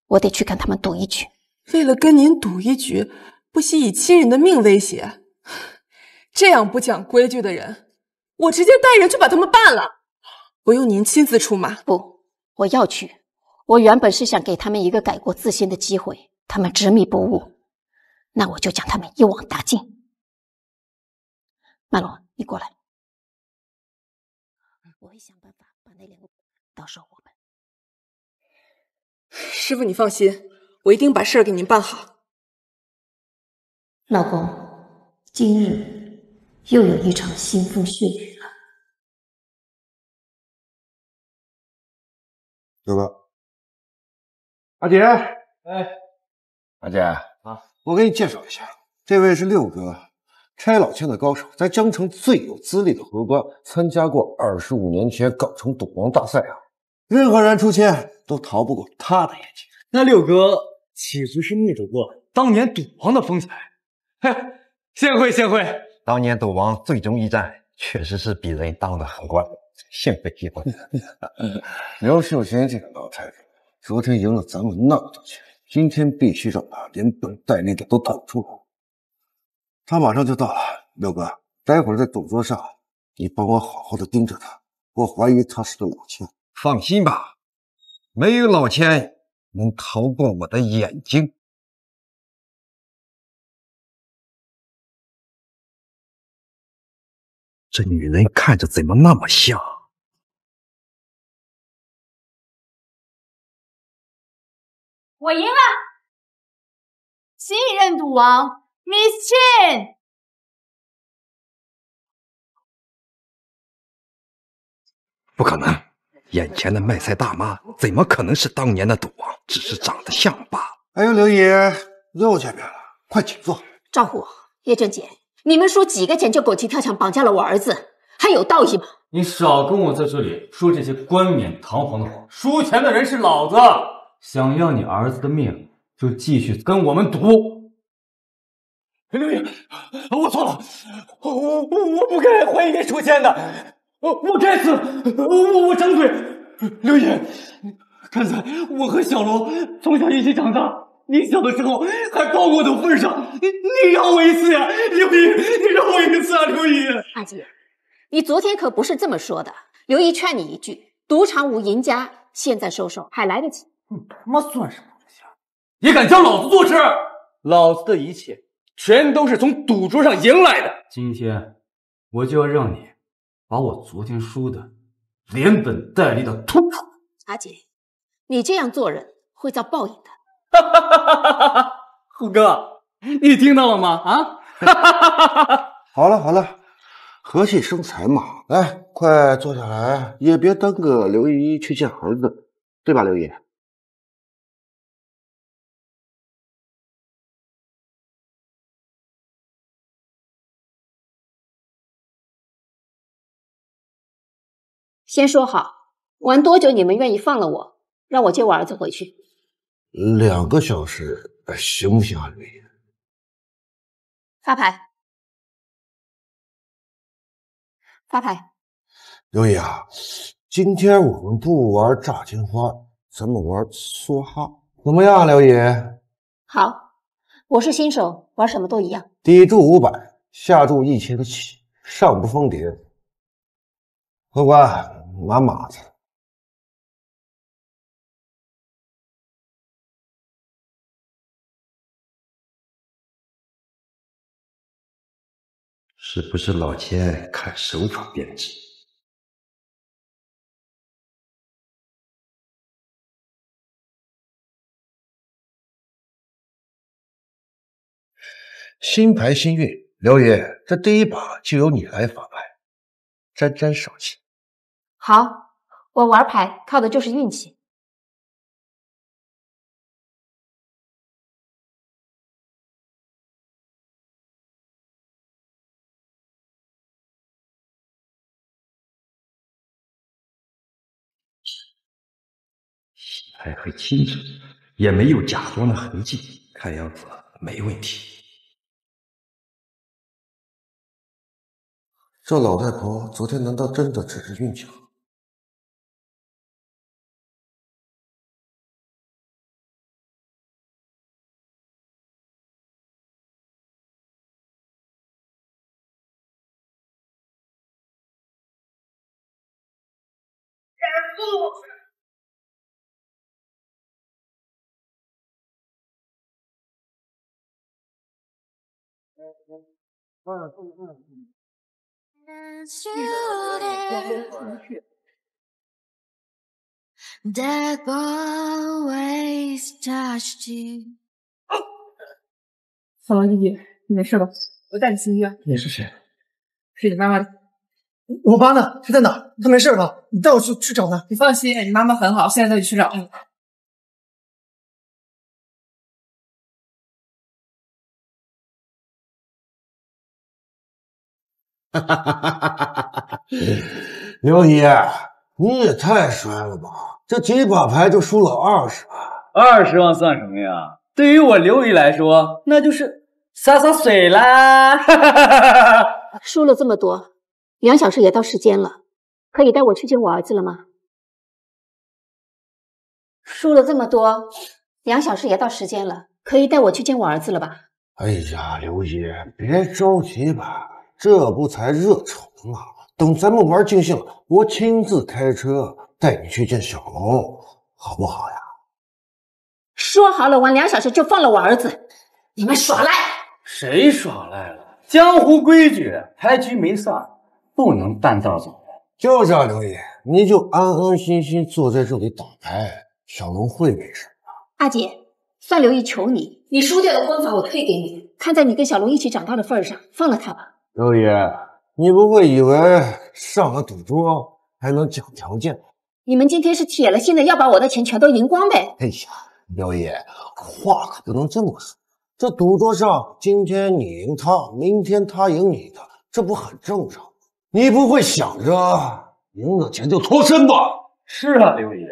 我得去跟他们赌一局。为了跟您赌一局，不惜以亲人的命威胁，这样不讲规矩的人，我直接带人去把他们办了。不用您亲自出马。不，我要去。我原本是想给他们一个改过自新的机会，他们执迷不悟，那我就将他们一网打尽。曼罗，你过来，我会想办法把那2个，到时候我们。师傅，你放心，我一定把事儿给您办好。老公，今日又有一场腥风血雨了。六哥，阿杰，阿杰啊，我给你介绍一下，这位是六哥，拆老千的高手，在江城最有资历的荷官，参加过25年前港城赌王大赛啊，任何人出千都逃不过他的眼睛。那六哥岂不是灭不过当年赌王的风采？嘿，幸会幸会。当年赌王最终一战，确实是比人当的荷官，幸会幸会。刘秀贤这个老太太，昨天赢了咱们那么多钱，今天必须让他连本带利的都吐出来。他马上就到了，六哥，待会儿在赌桌上，你帮我好好的盯着他，我怀疑他是个老千。放心吧，没有老千能逃过我的眼睛。这女人看着怎么那么像？我赢了，新一任赌王 Miss Chen。不可能，眼前的卖菜大妈怎么可能是当年的赌王？只是长得像罢了。哎呦，刘姨，又见面了，快请坐。赵虎、叶正杰，你们说几个钱就狗急跳墙绑架了我儿子，还有道义吗？你少跟我在这里说这些冠冕堂皇的话。输钱的人是老子，想要你儿子的命，就继续跟我们赌。刘爷，我错了，我不该怀疑你输钱的，我该死，我张嘴。刘爷，刚才我和小龙从小一起长大，你小的时候还抱过我的份上，你饶我一次呀，刘姨，你饶我一次啊，刘姨。阿姐，你昨天可不是这么说的。刘姨劝你一句，赌场无赢家，现在收手还来得及。你他妈算什么东西啊？也敢教老子做事？老子的一切全都是从赌桌上赢来的。今天我就要让你把我昨天输的连本带利的吐出来。阿姐，你这样做人会遭报应的。虎哥，你听到了吗？啊！好了好了，和气生财嘛。来，快坐下来，也别耽搁刘姨去见儿子，对吧，刘姨？先说好，玩多久你们愿意放了我，让我接我儿子回去2个小时，行不行啊，刘姨？发牌。发牌。刘姨啊，今天我们不玩炸金花，咱们玩梭哈，怎么样，刘姨？好，我是新手，玩什么都一样。底注500，下注1000的起，上不封顶。客官，拿马子。是不是老千看手法变质？新牌新运，刘爷，这第一把就由你来发牌，沾沾手气。好，我玩牌靠的就是运气。洗牌很清楚，也没有假装的痕迹，看样子没问题。这老太婆昨天难道真的只是运气好？That always touched you。小王弟弟，你没事吧？我带你去医院。你是谁？是你妈妈的。我妈呢？她在哪？她没事吧？你带我去找她。你放心，你妈妈很好，现在就去找她。哈哈哈哈哈！刘姨，你也太衰了吧！这几把牌就输了20万，20万算什么呀？对于我刘姨来说，那就是洒水啦！输了这么多，2小时也到时间了，可以带我去见我儿子了吗？输了这么多，2小时也到时间了，可以带我去见我儿子了吧？哎呀，刘姨，别着急吧。这不才热宠吗？等咱们玩尽兴了，我亲自开车带你去见小龙，好不好呀？说好了玩2小时就放了我儿子，你们耍赖！谁耍赖了？江湖规矩，牌局没散，不能半道走。就这样，刘爷，你就安安心心坐在这里打牌，小龙会没事的。阿姐，算刘姨求你，你输掉的婚房我退给你，看在你跟小龙一起长大的份上，放了他吧。刘爷，你不会以为上了赌桌还能讲条件？你们今天是铁了心的要把我的钱全都赢光呗？哎呀，刘爷，话可不能这么说。这赌桌上，今天你赢他，明天他赢你的，这不很正常？你不会想着赢了钱就脱身吧？是啊，刘爷，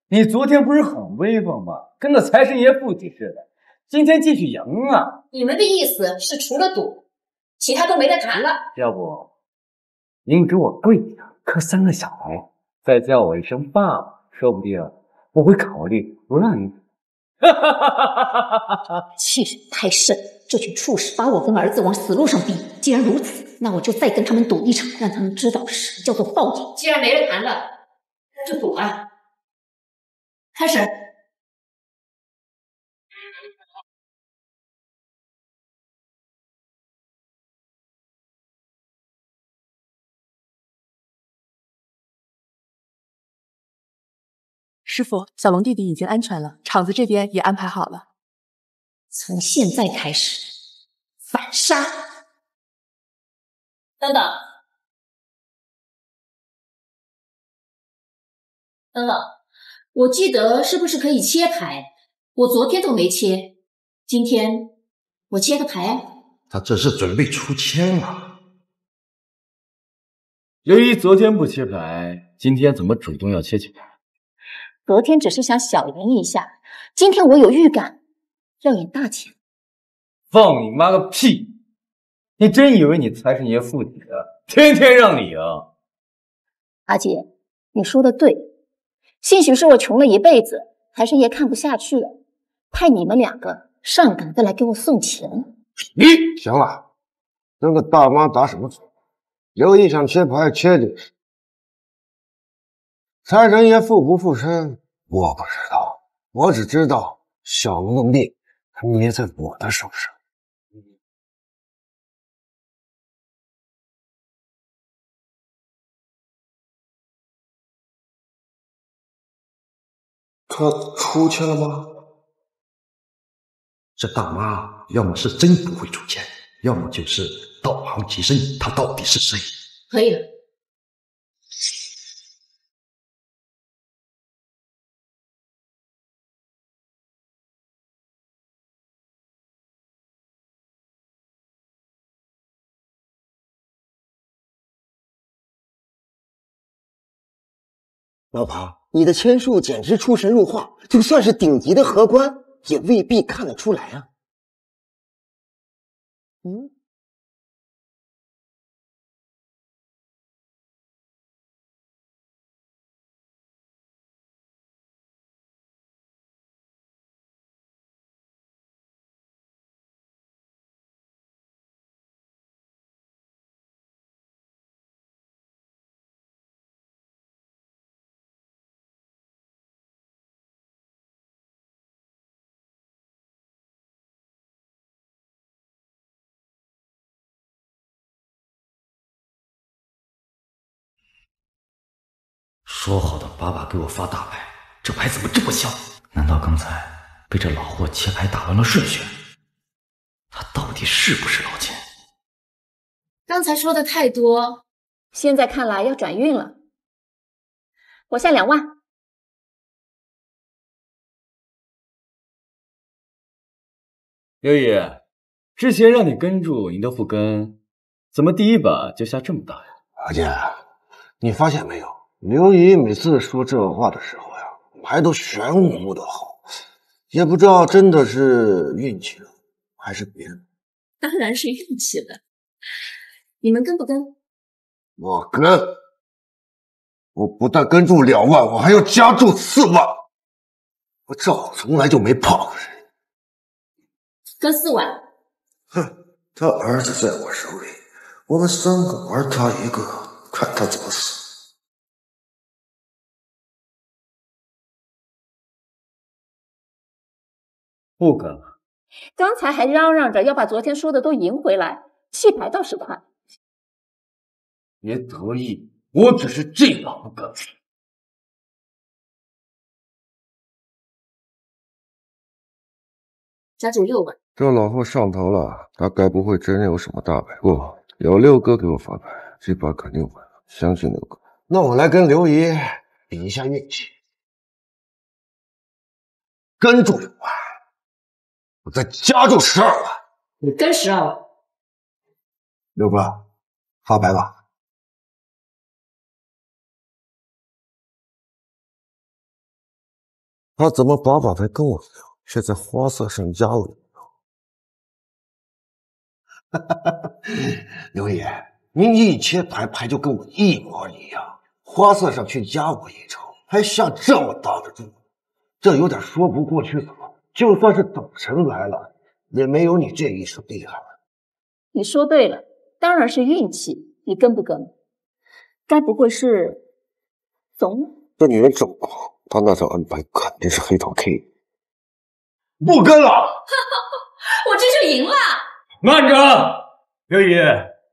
你昨天不是很威风吗？跟个财神爷附体似的。今天继续赢啊！你们的意思是除了赌，其他都没得谈了？要不，您给我跪下磕3个响头，再叫我一声爸爸，说不定我会考虑不让你。欺人太甚！这群畜生把我跟儿子往死路上逼。既然如此，那我就再跟他们赌一场，让他们知道什么叫做报应。既然没得谈了，那就赌啊！开始。师傅，小龙弟弟已经安全了，场子这边也安排好了。从现在开始，反杀！等等，等等，我记得是不是可以切牌？我昨天都没切，今天我切个牌啊！他这是准备出千啊！由于昨天不切牌，今天怎么主动要切起牌？昨天只是想小赢一下，今天我有预感要赢大钱。放你妈个屁！你真以为你财神爷附体的，天天让你赢？阿姐，你说的对，兴许是我穷了一辈子，财神爷看不下去了，派你们2个上赶着来给我送钱。你行了，跟个大妈打什么嘴？刘毅想切牌切进去，财神爷附不附身我不知道，我只知道小龙的命还捏在我的手上。他出去了吗？这大妈要么是真不会出钱，要么就是道行极深，她到底是谁？可以了。老婆，你的签术简直出神入化，就算是顶级的荷官，也未必看得出来啊。说好的爸爸给我发大牌，这牌怎么这么小？难道刚才被这老货切牌打乱了顺序？他到底是不是老千？刚才说的太多，现在看来要转运了。我下2万。刘爷，之前让你跟住，你都不跟，怎么第一把就下这么大呀？阿健，你发现没有？刘姨每次说这话的时候呀，牌都玄乎的好，也不知道真的是运气了，还是别的。当然是运气了。你们跟不跟？我跟，我不但跟住2万，我还要加注4万。我赵从来就没怕过谁。跟4万。哼，他儿子在我手里，我们3个玩他一个，看他怎么死。不跟了。刚才还嚷嚷着要把昨天输的都赢回来，弃牌倒是快。别得意，我只是这把不跟。加注6万。这老货上头了，他该不会真有什么大牌？不，有6哥给我发牌，这把肯定稳了。相信6哥，那我来跟刘姨比一下运气，跟住5万，我再加注12万。你跟12万。刘哥，发白吧。他怎么把牌跟我聊，却在花色上加我1筹？刘爷，您一切牌就跟我一模一样，花色上却加我1筹，还下这么大的注，这有点说不过去了。就算是赌神来了，也没有你这一手厉害。你说对了，当然是运气。你跟不跟？该不会是怂？这女人这么狂，她那场安排肯定是黑桃 K。不跟了，我这就赢了。慢着，刘姨，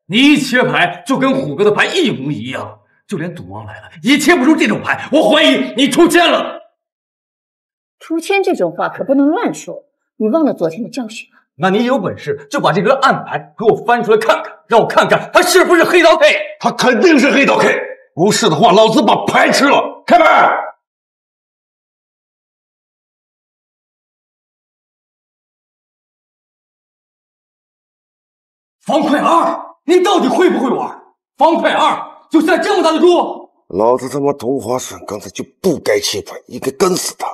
你一切牌就跟虎哥的牌一模一样，就连赌王来了也切不出这种牌，我怀疑你出千了。出千这种话可不能乱说，你忘了昨天的教训了。那你有本事就把这个暗牌给我翻出来看看，让我看看他是不是黑桃 K。他肯定是黑桃 K， 不是的话，老子把牌吃了。开牌！方块2，你到底会不会玩？方块2就下这么大的注？老子他妈同花顺刚才就不该切牌，应该跟死他。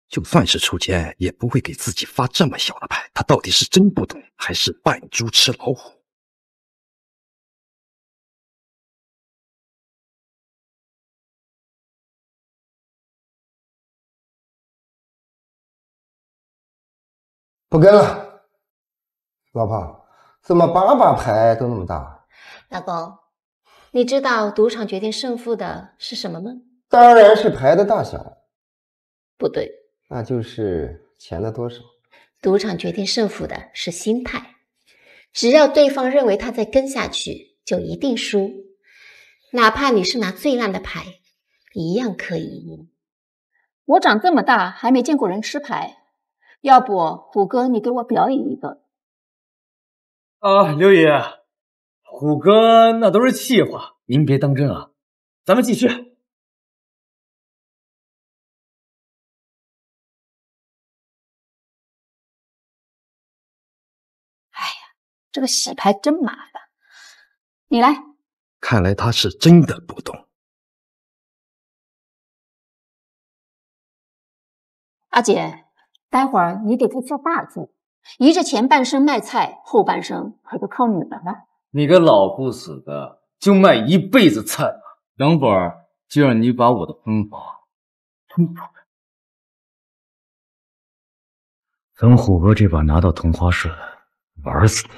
就算是出千，也不会给自己发这么小的牌。他到底是真不懂，还是扮猪吃老虎？不跟了，老婆，怎么把牌都那么大？老公，你知道赌场决定胜负的是什么吗？当然是牌的大小。不对，那就是钱的多少。赌场决定胜负的是心态，只要对方认为他再跟下去就一定输，哪怕你是拿最烂的牌，一样可以赢。我长这么大还没见过人吃牌，要不虎哥你给我表演一个。刘爷，虎哥那都是气话，您别当真啊。咱们继续。这个洗牌真麻烦，你来。看来他是真的不懂。阿姐，待会儿你得付下大注，姨这前半生卖菜，后半生可就靠你们了。你个老不死的，就卖一辈子菜了。等会儿就让你把我的分法吐出来。等虎哥这把拿到同花顺，玩死你！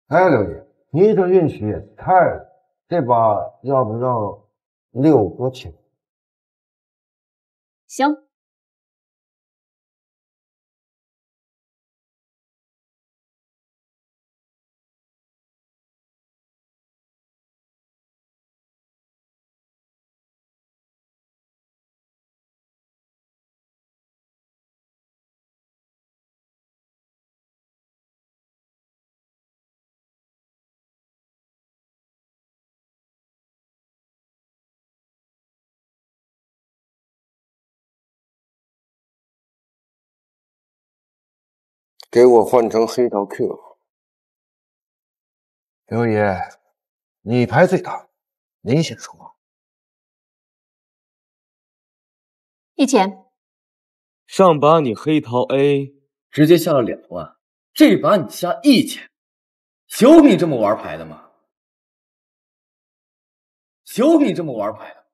哎，刘爷，你这运气也太了，这把要不让6哥请？行。给我换成黑桃 Q。刘爷，你牌最大，您先说。1000。上把你黑桃 A 直接下了2万，这把你下1000，有你这么玩牌的吗？有你这么玩牌的？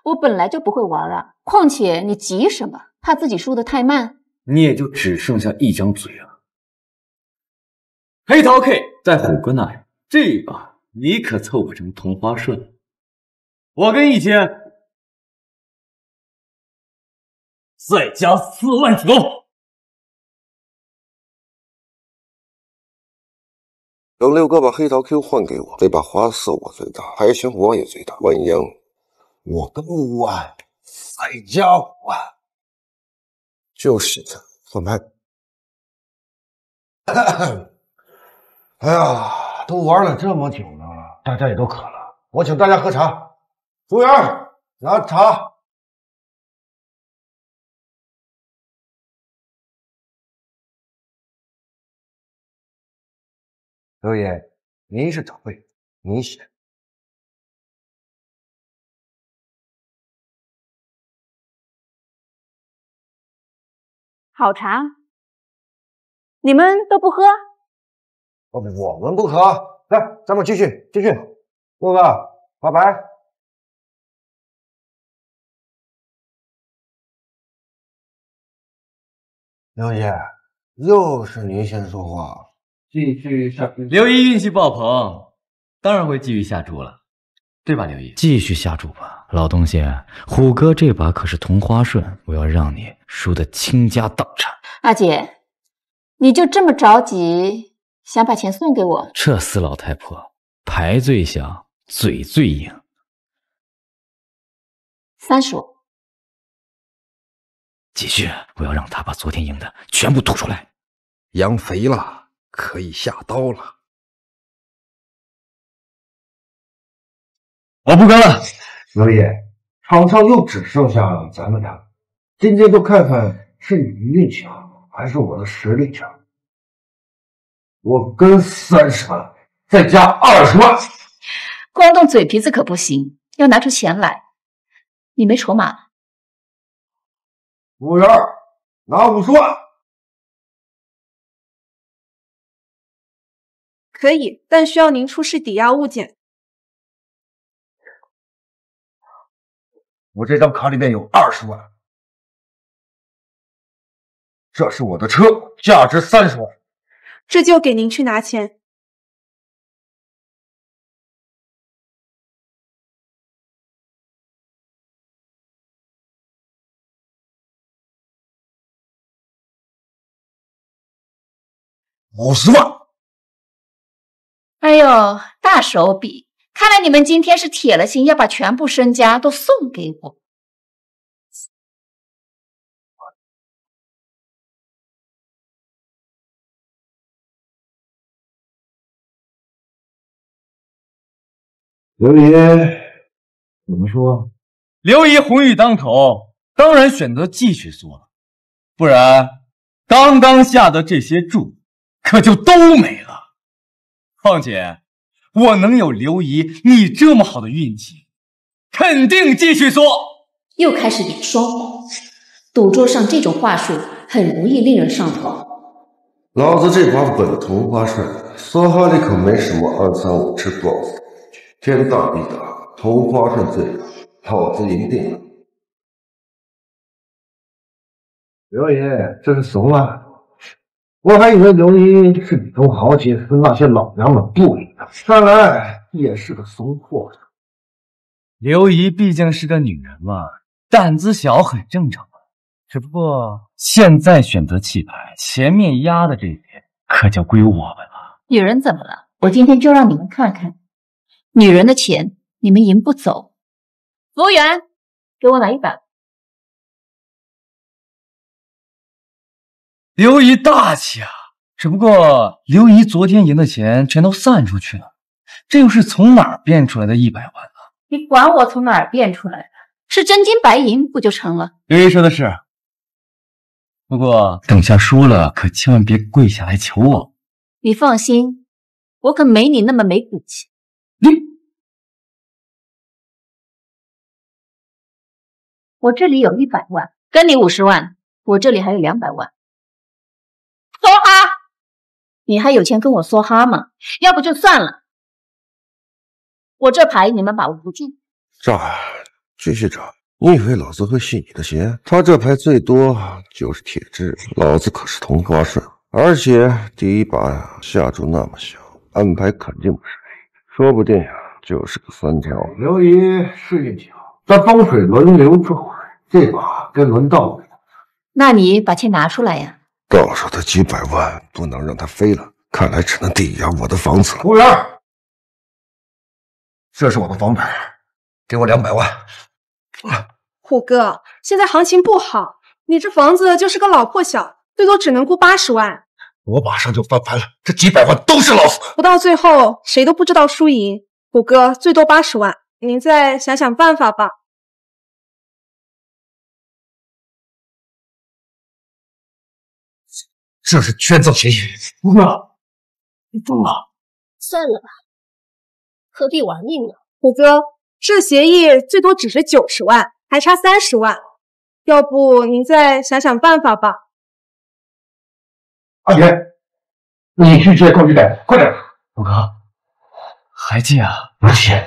我本来就不会玩啊，况且你急什么？怕自己输得太慢？你也就只剩下一张嘴了。黑桃 K 在虎哥那里，这把你可凑不成同花顺。我跟1000，再加4.9万。等6哥把黑桃 Q 换给我，这把花色我最大，牌型我也最大，万赢我跟5万，再加5万，就是这换牌。哎呀，都玩了这么久了，大家也都渴了，我请大家喝茶。服务员，拿茶。刘爷，您是长辈，您选。好茶，你们都不喝？我们不喝。来，咱们继续。哥哥，发牌。刘爷，又是您先说话。继续下注。刘姨运气爆棚，当然会继续下注了，对吧，刘姨？继续下注吧，老东西，虎哥这把可是同花顺，我要让你输得倾家荡产。阿姐，你就这么着急，想把钱送给我？这死老太婆，牌最小，嘴最硬。30。继续，我要让他把昨天赢的全部吐出来。羊肥了，可以下刀了。我不跟了。刘爷，场上又只剩下咱们俩，今天就看看是你们运气好，还是我的实力强。我跟30万，再加20万。光动嘴皮子可不行，要拿出钱来。你没筹码？服务员，拿50万。可以，但需要您出示抵押物件。我这张卡里面有20万，这是我的车，价值30万。这就给您去拿钱。50万。哎呦，大手笔！看来你们今天是铁了心要把全部身家都送给我。刘爷，怎么说？刘姨红玉当头，当然选择继续缩了，不然刚刚下的这些注可就都没了。况且我能有刘姨你这么好的运气，肯定继续缩。又开始演双簧，赌桌上这种话术很容易令人上头。老子这把本同花顺，梭哈里可没什么235吃多少，天大地大，同花顺最大，老子赢定了。刘爷，这是怂了。我还以为刘姨是女中豪杰，跟那些老娘们不一样，看来也是个怂货。刘姨毕竟是个女人嘛，胆子小很正常。只不过现在选择弃牌，前面压的这些可就归我们了。女人怎么了？我今天就让你们看看，女人的钱你们赢不走。服务员，给我来1把。刘姨大气啊！只不过刘姨昨天赢的钱全都散出去了，这又是从哪儿变出来的100万啊？你管我从哪儿变出来的？是真金白银不就成了？刘姨说的是。不过等下输了，可千万别跪下来求我。你放心，我可没你那么没骨气。我这里有100万，跟你50万，我这里还有200万。梭哈！你还有钱跟我梭哈吗？要不就算了，我这牌你们把握不住。炸，继续炸！你以为老子会信你的邪？他这牌最多就是铁质，老子可是同花顺，而且第一把下注那么小，安排肯定不是 A， 说不定就是个3条。刘姨是运气好，但风水轮流转，这把该轮到你了。那你把钱拿出来呀！到手的几百万不能让它飞了，看来只能抵押我的房子了。服务员，这是我的房牌，给我200万。虎哥，现在行情不好，你这房子就是个老破小，最多只能估80万。我马上就翻盘了，这几百万都是老子。不到最后，谁都不知道输赢。虎哥最多80万，您再想想办法吧。这是捐赠协议。虎哥，你疯了？算了吧，何必玩命呢？虎哥，这协议最多只是90万，还差30万，要不您再想想办法吧。阿元，你去借高利贷，快点！虎哥，还借啊？而且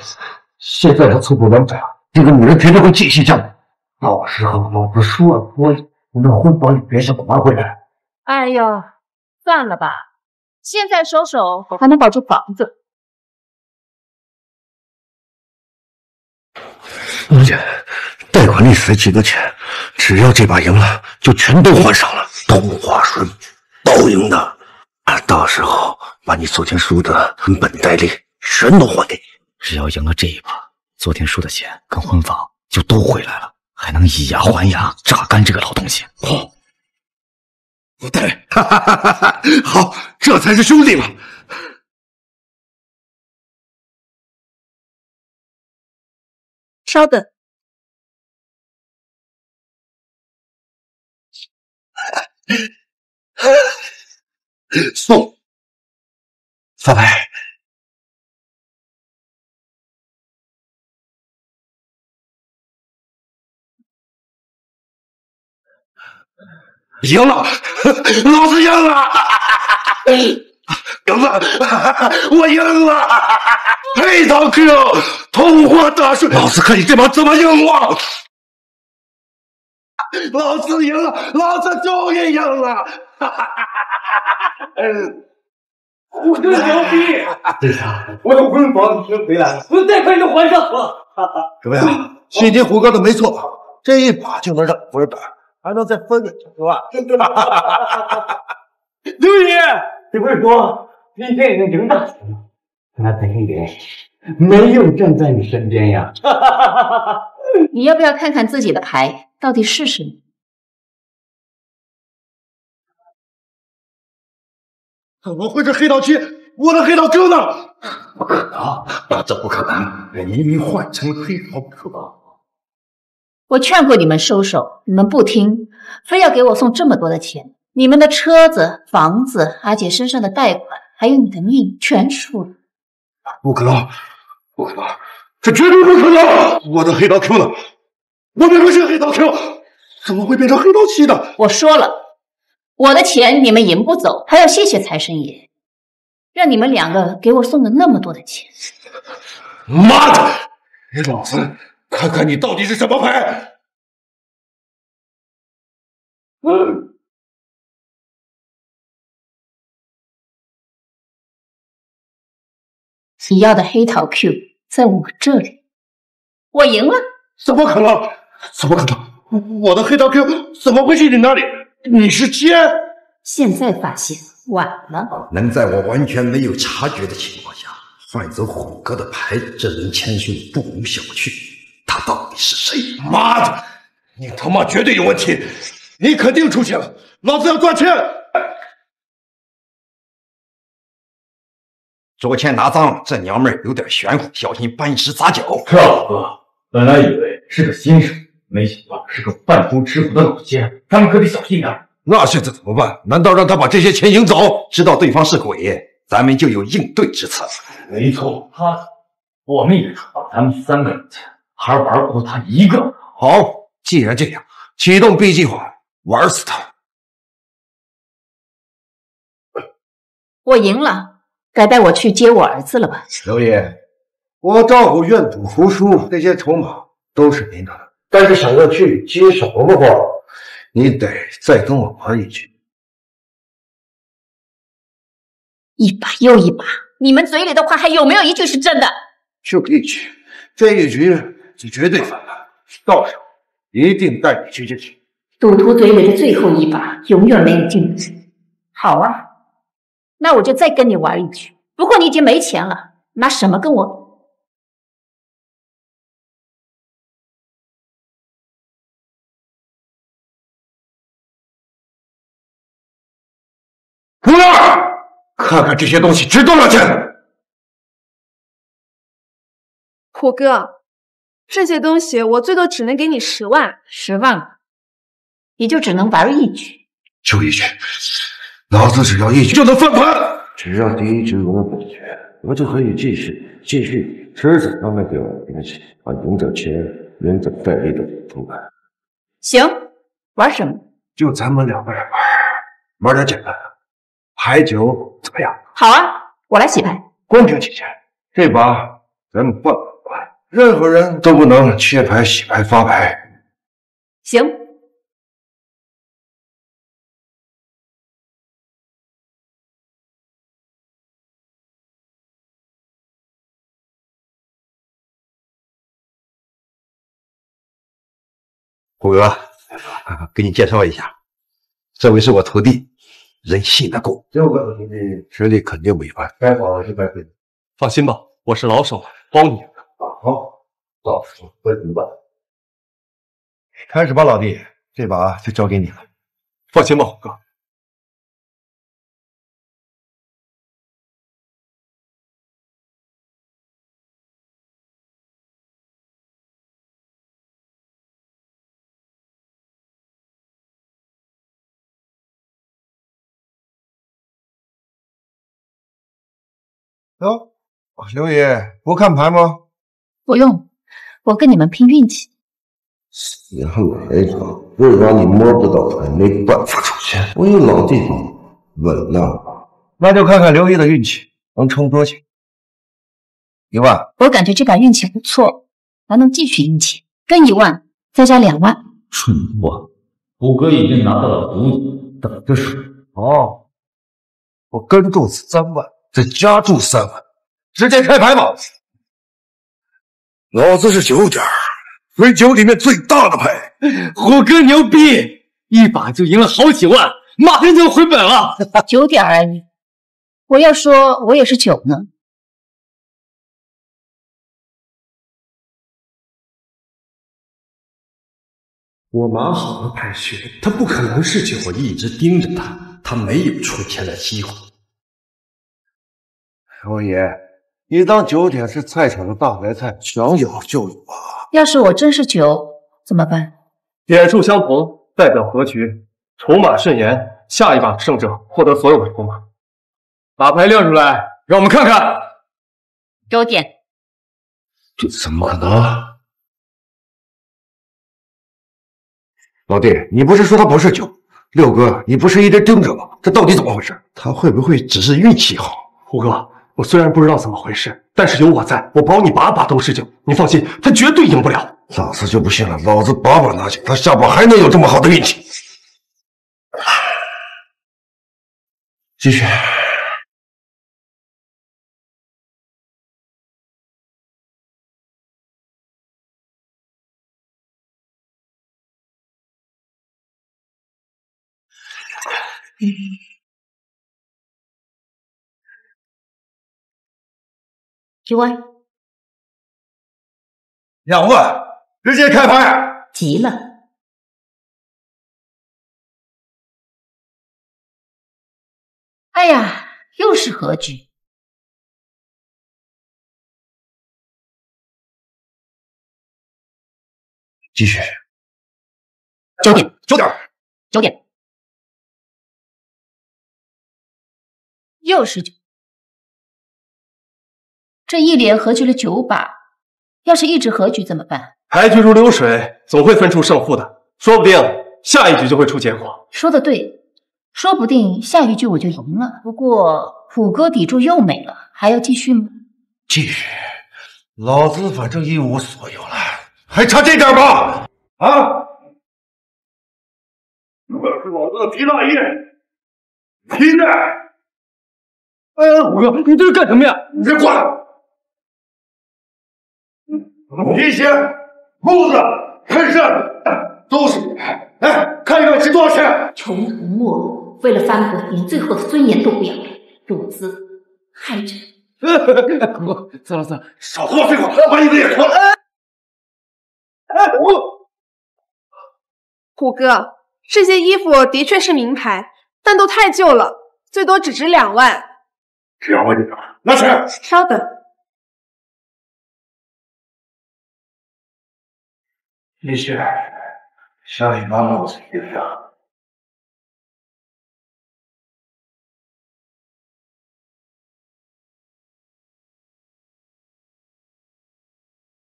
现在他凑够200了，这个女人绝对会继续降的。到时候老子输了多，你的婚房你别想还回来。哎呦，算了吧，现在收手还能保住房子。姐，贷款利息几个钱，只要这把赢了，就全都还上了。同花顺，包赢的。到时候把你昨天输的跟本带利全都还给你。只要赢了这一把，昨天输的钱跟婚房就都回来了，还能以牙还牙，榨干这个老东西。好，不对，好，这才是兄弟嘛！稍等，送发牌。赢了，老子赢了！赢了，我赢了！黑桃 Q， 同花大顺，老子看你这帮怎么赢我！老子赢了，老子终于赢了！我真牛逼！这下我的婚房已经回来了，我的贷款就还上了。怎么样？心听胡哥的没错吧？这一把就能让你回本，还能再分个10万。刘爷，这会说今天已经赢大钱了，那肯定没有站在你身边呀。你要不要看看自己的牌到底是什么？怎么会是黑桃七？我的黑桃 Q 呢？不可能，这不可能！人明明换成了黑桃 Q。我劝过你们收手，你们不听，非要给我送这么多的钱。你们的车子、房子，阿姐身上的贷款，还有你的命，全输了。不可能，不可能，这绝对不可能！我的黑桃 Q 呢？我明明是黑桃 Q， 怎么会变成黑桃七的？我说了，我的钱你们赢不走，还要谢谢财神爷，让你们2个给我送了那么多的钱。妈的！你老子看看你到底是什么牌！你要的黑桃 Q 在我这里，我赢了。怎么可能？怎么可能？我的黑桃 Q 怎么会去你那里？你是奸！现在发现晚了。能在我完全没有察觉的情况下换走虎哥的牌，这人谦逊不容小觑。他到底是谁？妈的！你他妈绝对有问题！你肯定出钱了，老子要赚钱！昨天拿账，这娘们儿有点玄乎，小心搬石砸脚。是啊，虎哥，本来以为是个新手，没想到是个贩夫之虎的老奸，咱们可得小心点。那现在怎么办？难道让他把这些钱赢走？知道对方是鬼，咱们就有应对之策。没错，我们也是把咱们3个人钱，还玩不过他1个。好，既然这样，启动 B 计划，玩死他！我赢了，该带我去接我儿子了吧？刘爷，我赵虎愿赌服输，这些筹码都是您的，但是想要去接手的话，你得再跟我玩一局。一把又一把，你们嘴里的话还有没有一句是真的？就一局，这一局你绝对翻盘，到时候一定带你去进去。赌徒嘴里的最后一把永远没有进去。好啊，那我就再跟你玩一局。不过你已经没钱了，拿什么跟我？胡二，看看这些东西值多少钱？虎哥，这些东西我最多只能给你10万。10万，也就只能玩一局。就一局，老子只要一局就能翻盘。只要第一局我本局，我就可以继续迟早让那个东西把赢者钱赢者费力的出来。行，玩什么？就咱们2个人玩点简单的，牌九怎么样？好啊，我来洗牌。公平起见，这把咱们换牌，任何人都不能切牌、洗牌、发牌。行。虎哥，给你介绍一下，这位是我徒弟，人信得过。这位徒弟实力肯定不一般，该保是该亏。放心吧，我是老手，包你。好，老手会怎么办？开始吧，老弟，这把就交给你了。放心吧，虎哥。哟，刘爷不看牌吗？不用，我跟你们拼运气。死还来着，这让你摸不到牌，没办法出现。我有老地方，稳了。那就看看刘爷的运气能撑多久。1万，我感觉这把运气不错，还能继续赢钱，跟1万再加2万。蠢货，虎哥已经拿到了毒品，等着输。哦，我跟注3万。再加注3万，直接开牌吧！老子是9点，为9里面最大的牌。虎哥牛逼，一把就赢了好几万，马上就回本了。9点而已，我要说我也是9呢。我码好了牌序，他不可能是9，我一直盯着他，他没有出钱的机会。刘爷，你当9点是菜场的大白菜，想有就有啊！要是我真是9怎么办？点数相同代表和局，筹码顺延，下一把胜者获得所有的筹码。把牌亮出来，让我们看看。给我点。这怎么可能？老弟，你不是说他不是9？六哥，你不是一直盯着吗？这到底怎么回事？他会不会只是运气好？虎哥。我虽然不知道怎么回事，但是有我在，我保你把把都是9。你放心，他绝对赢不了。老子就不信了，老子把把拿下，他下把还能有这么好的运气？继续。1万，2万，直接开牌！急了。哎呀，又是和局。继续。9点，9点，9点，又是9。这一连和局了9把，要是一直和局怎么办？牌局如流水，总会分出胜负的，说不定下一局就会出结果。说的对，说不定下一局我就赢了。不过虎哥底注又没了，还要继续吗？继续，老子反正一无所有了，还差这点吧？啊！这是老子的皮大衣，皮带。哎，虎哥，你这是干什么呀？你别管！皮鞋、裤子、衬衫都是你牌，来看一看值多少钱？穷途末路，为了翻本，连最后的尊严都不要了，入资害人。虎哥，算了，少和我废话，把你的也脱了。虎哥，这些衣服的确是名牌，但都太旧了，最多只值2万。只要我这个，拿去。稍等，李雪，小姨把帽子给上。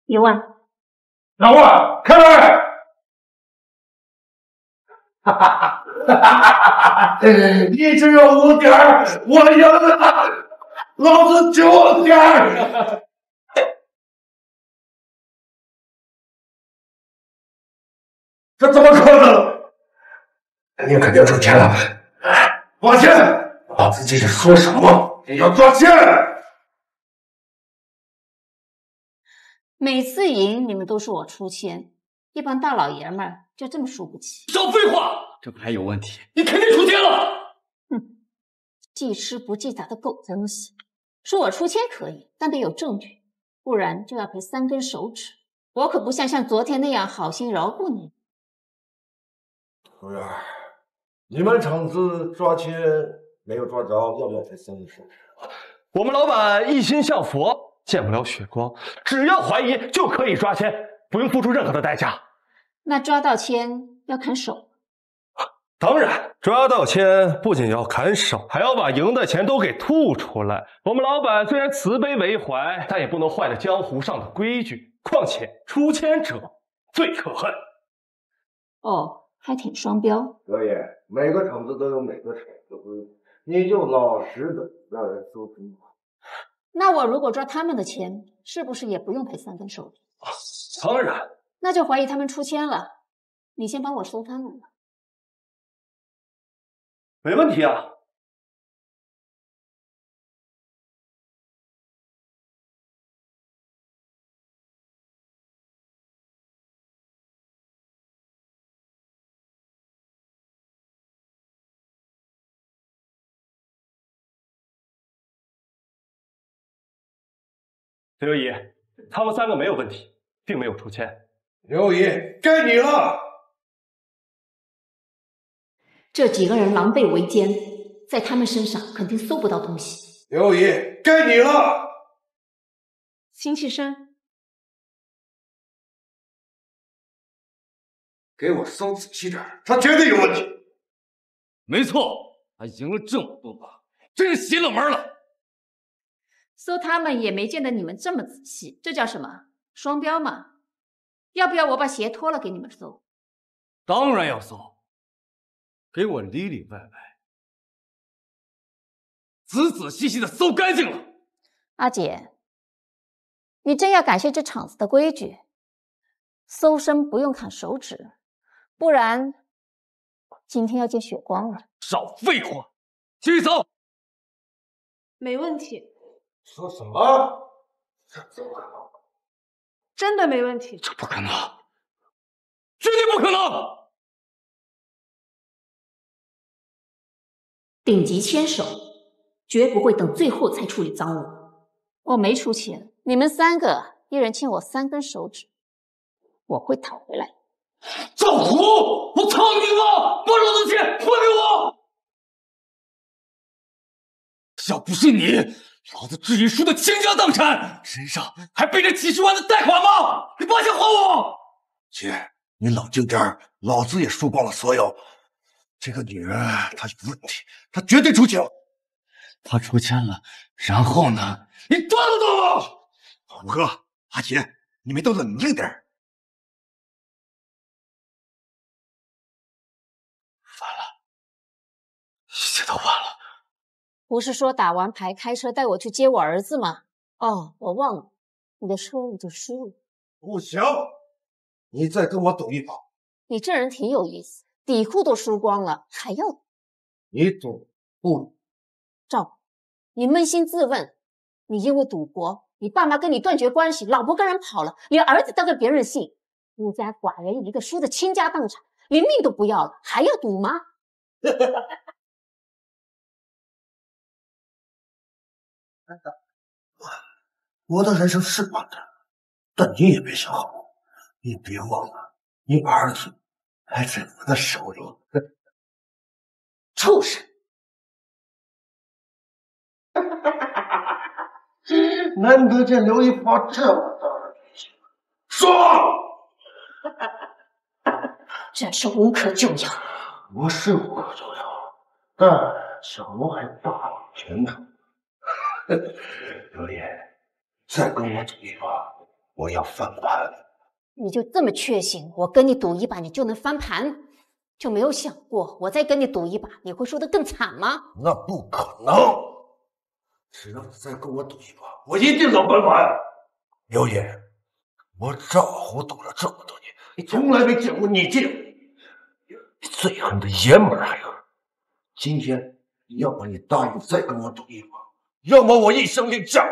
1万。老万，开门！哈哈哈！你只有5点，我赢了，老子9点。这怎么可能？你肯定出钱了。抓钱！老子这是说什么？你要抓钱！每次赢你们都是我出钱，一帮大老爷们儿就这么输不起？少废话，这牌有问题，你肯定出钱了。哼，记吃不记打的狗东西！说我出钱可以，但得有证据，不然就要赔3根手指。我可不像昨天那样好心饶过你。服务员，你们厂子抓钱没有抓着，要不要赔3根手指？我们老板一心向佛，见不了血光，只要怀疑就可以抓签，不用付出任何的代价。那抓到签要砍手？当然，抓到签不仅要砍手，还要把赢的钱都给吐出来。我们老板虽然慈悲为怀，但也不能坏了江湖上的规矩。况且出签者最可恨。哦，还挺双标。可以，每个厂子都有每个厂子的规矩，你就老实的让人搜身。那我如果抓他们的钱，是不是也不用赔3根手指？当然。那就怀疑他们出签了。你先帮我搜他们吧。没问题啊。刘姨，他们3个没有问题，并没有出签。刘姨，该你了。这几个人狼狈为奸，在他们身上肯定搜不到东西。刘姨，该你了。辛弃生，给我搜仔细点，他绝对有问题。没错，他赢了这么多把，真是邪了门了。搜他们也没见得你们这么仔细，这叫什么？双标嘛？要不要我把鞋脱了给你们搜？当然要搜，给我里里外外、仔仔细细的搜干净了。阿姐，你真要感谢这厂子的规矩，搜身不用砍手指，不然今天要见血光了。少废话，继续搜。没问题。说什么？这怎么可能？真的没问题。这不可能，绝对不可能！顶级牵手，绝不会等最后才处理赃物。我没出钱，你们3个一人欠我3根手指，我会讨回来。赵虎，我操你妈！把老子钱还给我！要不是你，老子至于输得倾家荡产，身上还背着几10万的贷款吗？你把钱还我！姐，你冷静点儿，老子也输光了所有。这个女人她有问题，她绝对出钱。她出钱了，然后呢？你断了她吗？虎哥，阿姐，你们都冷静点儿。完了，一切都完了。不是说打完牌开车带我去接我儿子吗？哦，我忘了，你的车你就输了。不行，你再跟我赌一把。你这人挺有意思，底裤都输光了还要赌。你赌不赌？赵，你扪心自问，你因为赌博，你爸妈跟你断绝关系，老婆跟人跑了，连儿子都跟别人姓，孤家寡人一个，输得倾家荡产，连命都不要了，还要赌吗？我的人生是完的，但你也别想好，你别忘了，你儿子还在我的手里。畜生！难得见刘一发这么大的脾气，说，真是无可救药。我是无可救药，但小罗还大有前途。刘烨，再跟我赌一把，我要翻盘。你就这么确信我跟你赌一把你就能翻盘？就没有想过我再跟你赌一把你会输得更惨吗？那不可能！只要你再跟我赌一把，我一定能翻盘。刘烨，我赵虎赌了这么多年，你从来没见过你这样最狠的爷们儿还狠。今天，要么你答应再跟我赌一把，要么我一声令下，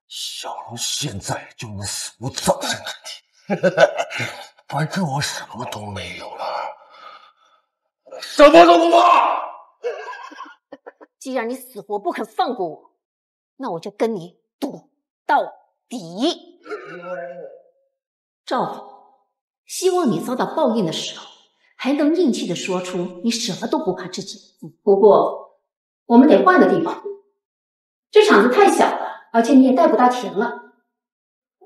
小龙现在就能死无葬身之地。反正我什么都没有了，什么都不怕。既然你死活不肯放过我，那我就跟你赌到底。赵虎，希望你遭到报应的时候，还能硬气的说出你什么都不怕这几个字。不过，我们得换个地方，这场子太小了，而且你也带不大田了。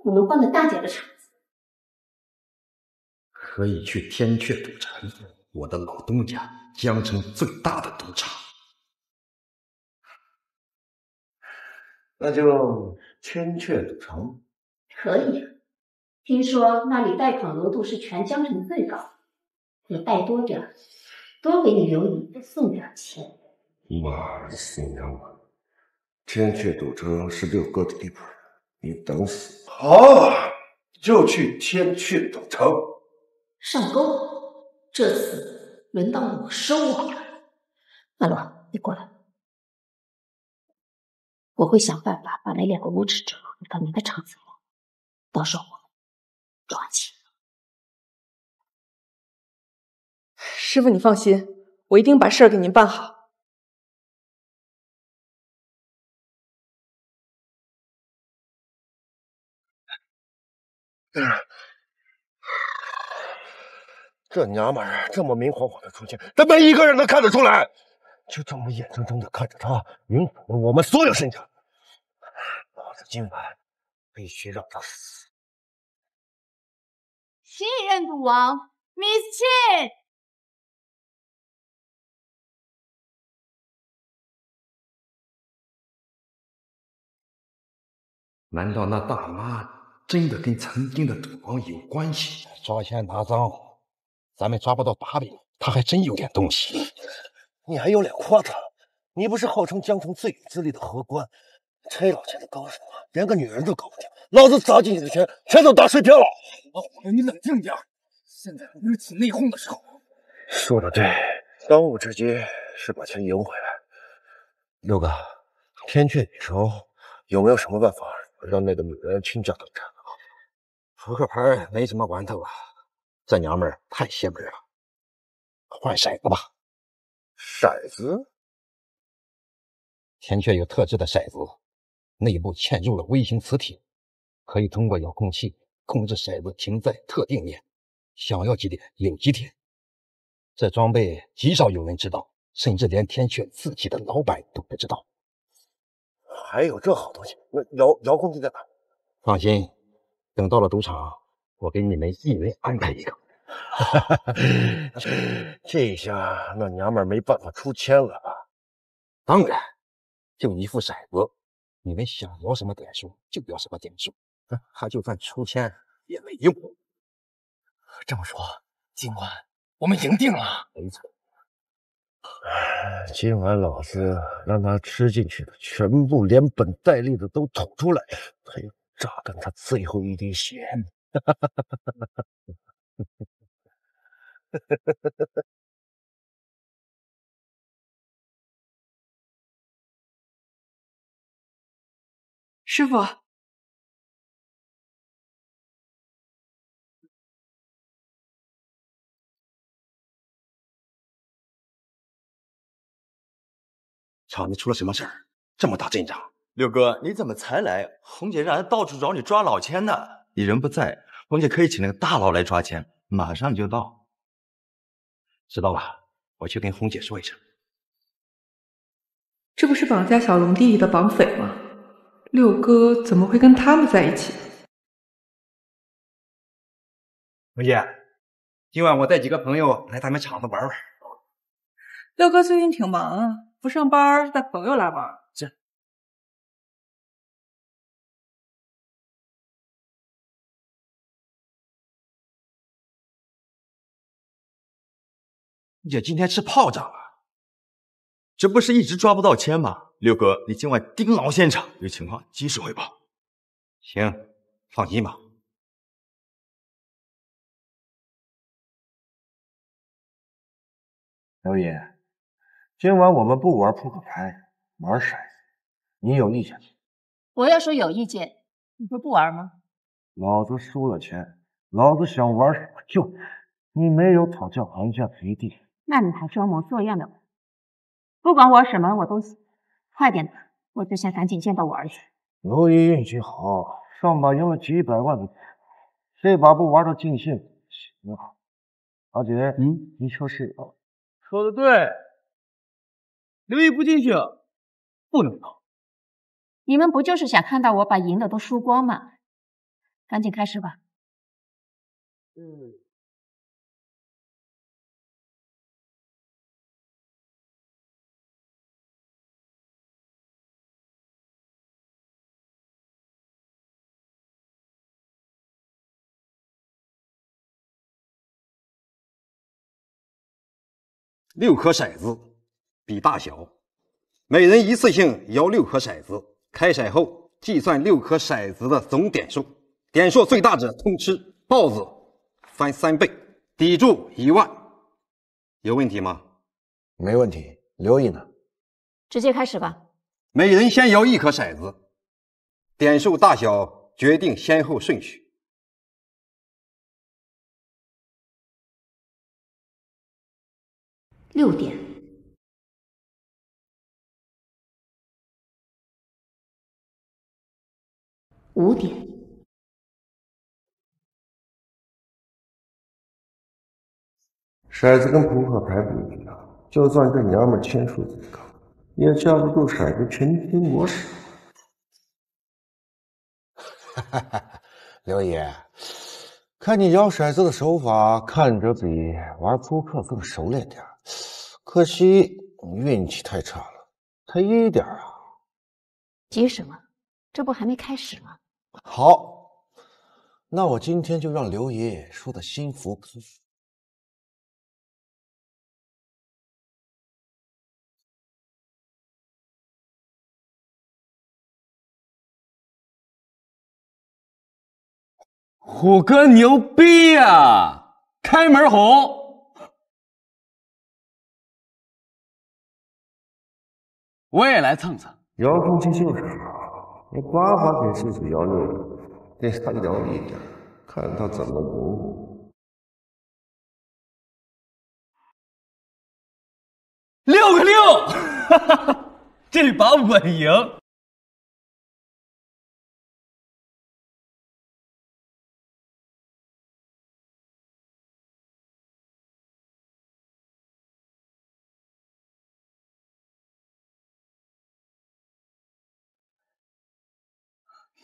我们换个大点的场子。可以去天阙赌城，我的老东家，江城最大的赌场。那就天阙赌城。可以啊，听说那里贷款额度是全江城最高，你贷多点，多给你刘姨送点钱。妈的新娘们，天阙赌城是六哥的地盘，你等死！好，就去天阙赌城。上钩，这次轮到我收网了。马罗，你过来，我会想办法把那2个无耻者引到你的场子里，到时候我们赚钱。师傅，你放心，我一定把事儿给您办好。这娘们儿这么明晃晃的出现，但没一个人能看得出来，就这么眼睁睁的看着她云毁了我们所有身家。老子今晚必须让她死！新一任赌王 Miss Chin。难道那大妈真的跟曾经的赌王有关系？抓奸拿赃，咱们抓不到把柄，他还真有点东西。你还有脸夸他？你不是号称江城最有资历的荷官，拆老千的高手啊，连个女人都搞不定。老子砸进去的钱全都打水漂了。老虎，你冷静点，现在不是起内讧的时候。说的对，当务之急是把钱赢回来。六哥，天阙女手有没有什么办法让那个女人倾家荡产？扑克牌没什么玩头啊，这娘们儿太邪门了。换骰子吧。骰子？天阙有特制的骰子，内部嵌入了微型磁铁，可以通过遥控器控制骰子停在特定点，想要几点有几点。这装备极少有人知道，甚至连天阙自己的老板都不知道。还有这好东西？那遥控器在哪？放心，等到了赌场，我给你们一人安排一个。这下那娘们儿没办法出千了吧？当然，就一副骰子，你们想要什么点数就要什么点数，他就算出千也没用。这么说，今晚我们赢定了。没错。今晚老子让他吃进去的全部连本带利的都吐出来，还要榨干他最后一滴血。师傅，厂里出了什么事儿？这么大阵仗！六哥，你怎么才来？红姐让人到处找你抓老千呢。你人不在，红姐可以请那个大佬来抓钱，马上就到。知道了，我去跟红姐说一声。这不是绑架小龙弟弟的绑匪吗？六哥怎么会跟他们在一起？龙爷，今晚我带几个朋友来咱们厂子玩玩。六哥最近挺忙啊，不上班带朋友来玩。姐今天吃炮仗了，这不是一直抓不到签吗？六哥，你今晚盯牢现场，有情况及时汇报。行，放心吧。刘爷，今晚我们不玩扑克牌，玩骰子，你有意见吗？我要说有意见，你不是不玩吗？老子输了钱，老子想玩什么就，你没有讨价还价余地。那你还装模作样的玩？不管玩什么我都行，快点的，我就想赶紧见到我儿子。刘姨运气好，上把赢了几百万的，这把不玩到尽兴行啊！阿姐，你说是啊？说的对，刘毅不进去，不能跑。你们不就是想看到我把赢的都输光吗？赶紧开始吧。6颗骰子，比大小，每人一次性摇6颗骰子。开骰后计算6颗骰子的总点数，点数最大者通吃，豹子翻3倍，抵注1万。有问题吗？没问题。刘毅呢？直接开始吧。每人先摇1颗骰子，点数大小决定先后顺序。6点。5点。骰子跟扑克牌不一样，就算这娘们签数最高，也架不住骰子全听我手。刘爷，看你摇骰子的手法，看着比玩扑克更熟练点，可惜你运气太差了，才1点啊！急什么？这不还没开始吗？好，那我今天就让刘爷输得心服口服。虎哥牛逼呀！开门红，我也来蹭蹭。遥控器就是好，你呱呱给叔叔摇6个，给他摇一点，看他怎么赢。 6个6，哈哈哈，这把稳赢。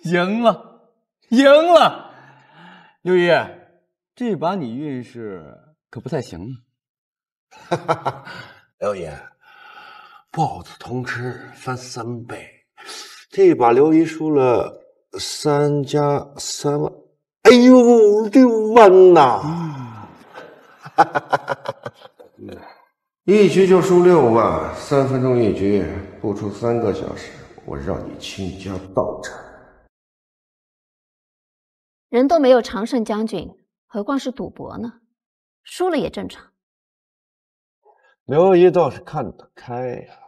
赢了，赢了！六一，这把你运势可不太行啊。哈哈哈，刘爷，豹子通吃翻3倍，这把刘姨输了3加3万，哎呦，6万呐！哈哈哈！一局就输6万，3分钟一局，不出3个小时，我让你倾家荡产。 人都没有常胜将军，何况是赌博呢？输了也正常。刘姨倒是看得开呀。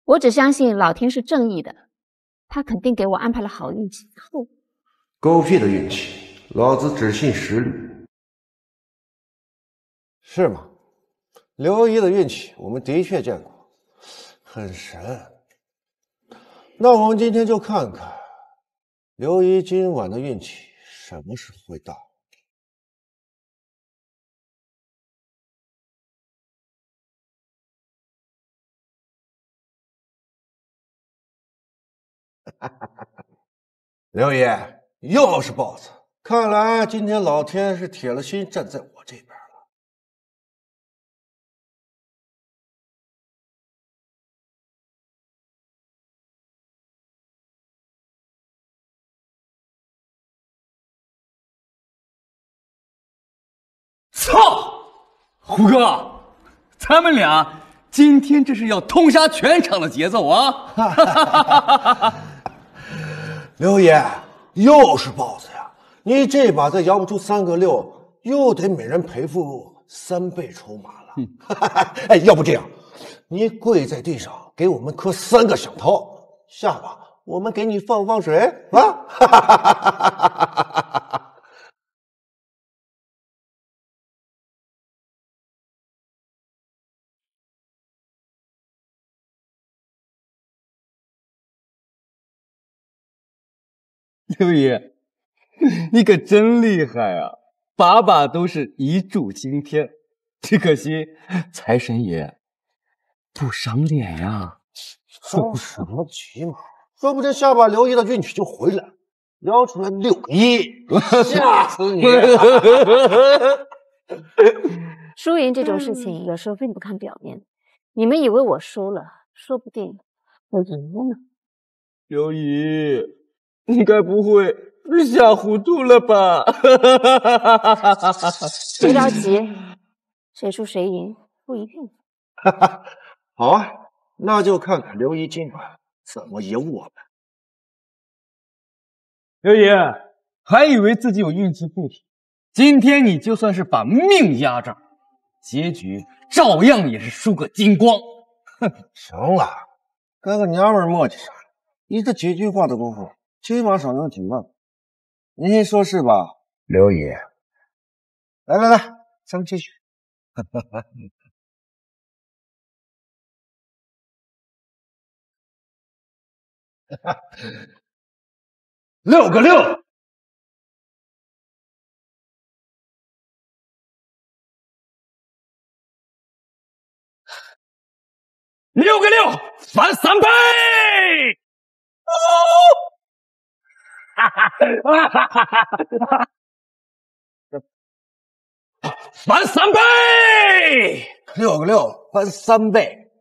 我只相信老天是正义的，他肯定给我安排了好运气。狗屁的运气，老子只信实力。是吗？刘姨的运气我们的确见过，很神。那我们今天就看看。 刘姨今晚的运气什么时候会到？刘爷又是豹子，看来今天老天是铁了心站在我这边了。操！胡哥，咱们俩今天这是要通杀全场的节奏啊！刘爷又是豹子呀！你这把再摇不出3个6，又得每人赔付3倍筹码了。哎，要不这样，你跪在地上给我们磕3个响头，下把我们给你放放水啊！刘爷，你可真厉害啊！把把都是一柱擎天，只可惜财神爷不赏脸呀。着什么急嘛？说不定下把刘姨的运气就回来了，摇出来6个亿，吓死你！输赢这种事情有时候并不看表面，你们以为我输了，说不定我赢了呢。刘姨，你该不会是吓糊涂了吧？别着急，谁输谁赢不一定。好啊，那就看看刘姨今晚怎么赢我们。刘姨还以为自己有运气护体，今天你就算是把命压这儿，结局照样也是输个精光。行了，跟个娘们磨叽啥？你这几句话的功夫，起码少赢几万，你说是吧，刘姨？来来来，咱们继续。6个6。6个6，翻3倍！哦！哈哈哈哈哈哈！翻3倍！6个6，翻3倍！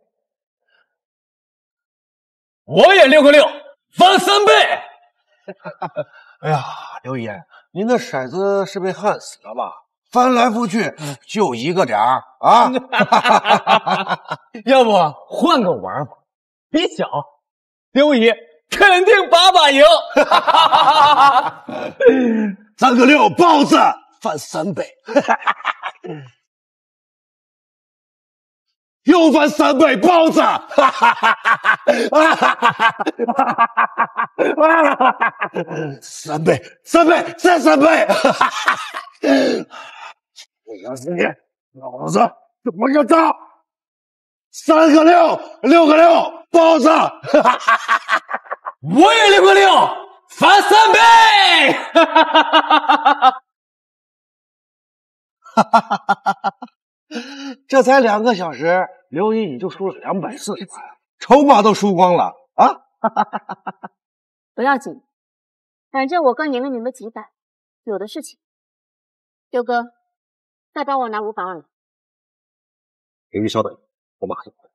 我也6个6，翻3倍！哎呀，刘爷，您的骰子是被焊死了吧？翻来覆去就1个点儿啊！要不换个玩法？别小，刘姨肯定把把赢。3个6，豹子翻3倍，又翻3倍，豹子！3倍，3倍，再3倍！我要是你，老子怎么个着？3个6，6个6，豹子！我也6个6，翻3倍！这才2个小时，刘姨你就输了240万，筹码都输光了啊！不要紧，反正我刚赢了你们几百，有的是钱。六哥，再帮我拿500万来。刘姨稍等，我马上回来。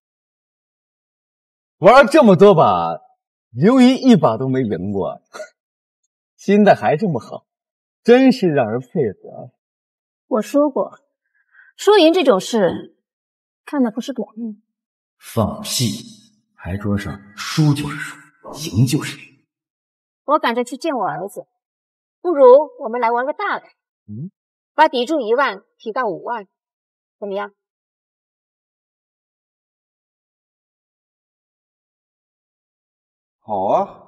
玩这么多把，刘姨一把都没赢过，心态还这么好，真是让人佩服啊！我说过，输赢这种事，看的不是表面。放屁！牌桌上输就是输，赢就是赢。我赶着去见我儿子，不如我们来玩个大的。把底注1万提到5万，怎么样？好啊！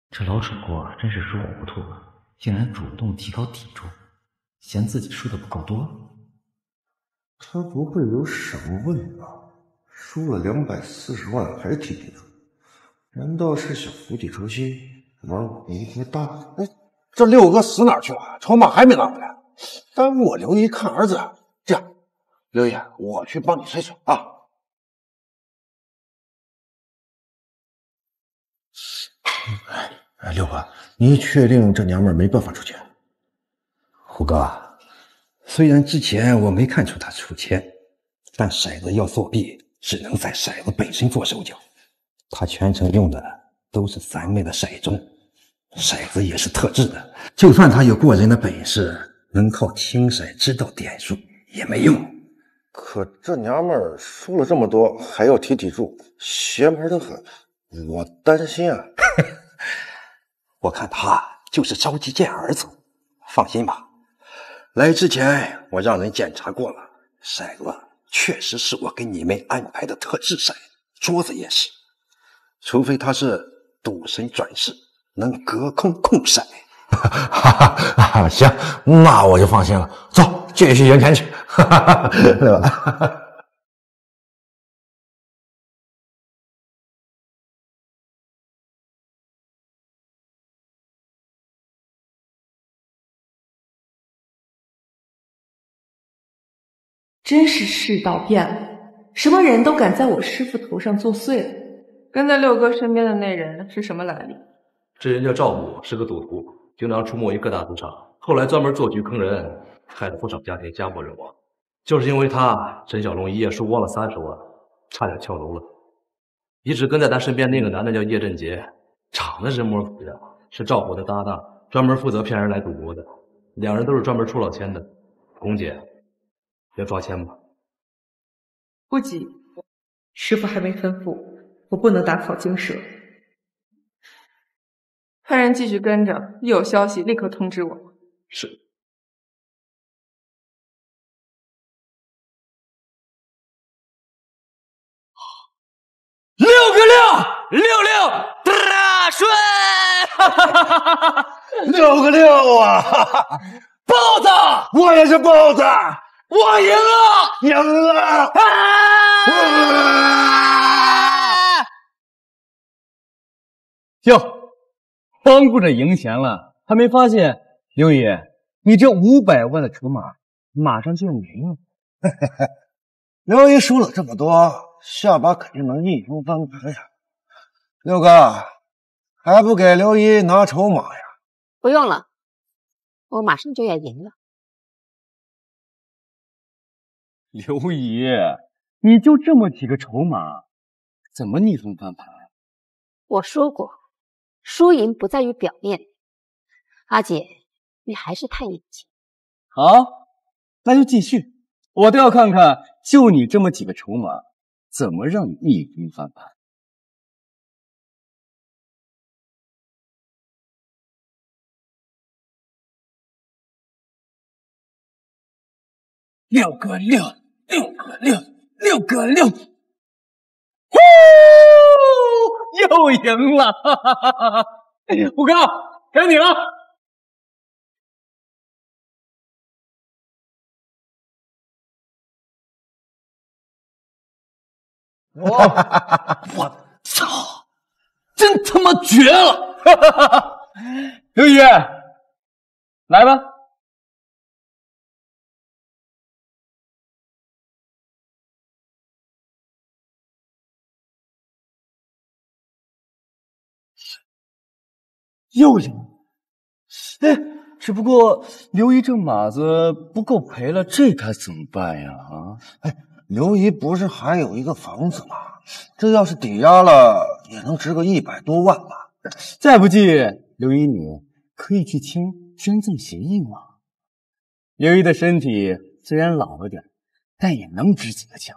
这老主播真是输糊涂了，竟然主动提高底注，嫌自己输的不够多。他不会有什么问吧？输了240万还提底注，难道是想釜底抽薪，玩我们一锅大？哎，这6哥死哪儿去了？筹码还没拿回来，耽误我刘姨看儿子。这样，刘姨，我去帮你催催啊。哎，六哥，你确定这娘们儿没办法出钱？虎哥，虽然之前我没看出他出钱，但骰子要作弊，只能在骰子本身做手脚。他全程用的都是3枚的骰盅，骰子也是特制的，就算他有过人的本事，能靠听骰知道点数也没用。可这娘们儿输了这么多，还要提住，邪门得很，我担心啊。我看他就是着急见儿子。放心吧，来之前我让人检查过了，骰子确实是我给你们安排的特制骰，桌子也是，除非他是赌神转世，能隔空控骰。行，那我就放心了。走，继续赢钱去，对吧？真是世道变了，什么人都敢在我师父头上作祟了。跟在六哥身边的那人是什么来历？这人叫赵母，是个赌徒，经常出没于各大赌场，后来专门做局坑人，害得不少家庭家破人亡。就是因为他，陈小龙一夜输光了30万，差点跳楼了。一直跟在他身边那个男的叫叶振杰，长得人模狗样，是赵虎的搭档，专门负责骗人来赌博的。2人都是专门出老千的。龚姐，要抓签吧？不急，师父还没吩咐，我不能打草惊蛇。派人继续跟着，一有消息立刻通知我。是。6个6，66大顺，6个6啊！豹子，我也是豹子，我赢了，赢了！哟，光顾着赢钱了，还没发现刘爷，你这500万的筹码马上就要没了。刘姨输了这么多，下把肯定能逆风翻盘呀。六哥，还不给刘姨拿筹码呀？不用了，我马上就要赢了。刘姨，你就这么几个筹码，怎么逆风翻盘？我说过，输赢不在于表面。阿姐，你还是太年轻。好，那就继续，我都要看看，就你这么几个筹码，怎么让你逆风翻盘？6个6，呼，又赢了！哈哈哈哈！虎哥，该你了。我操，真他妈绝了！哈哈哈哈！刘宇，来吧。又赢了，哎，只不过刘姨这马子不够赔了，这该怎么办呀？啊，哎，刘姨不是还有一个房子吗？这要是抵押了，也能值个100多万吧？再不济，刘姨你可以去签捐赠协议嘛。刘姨的身体虽然老了点，但也能值几个强。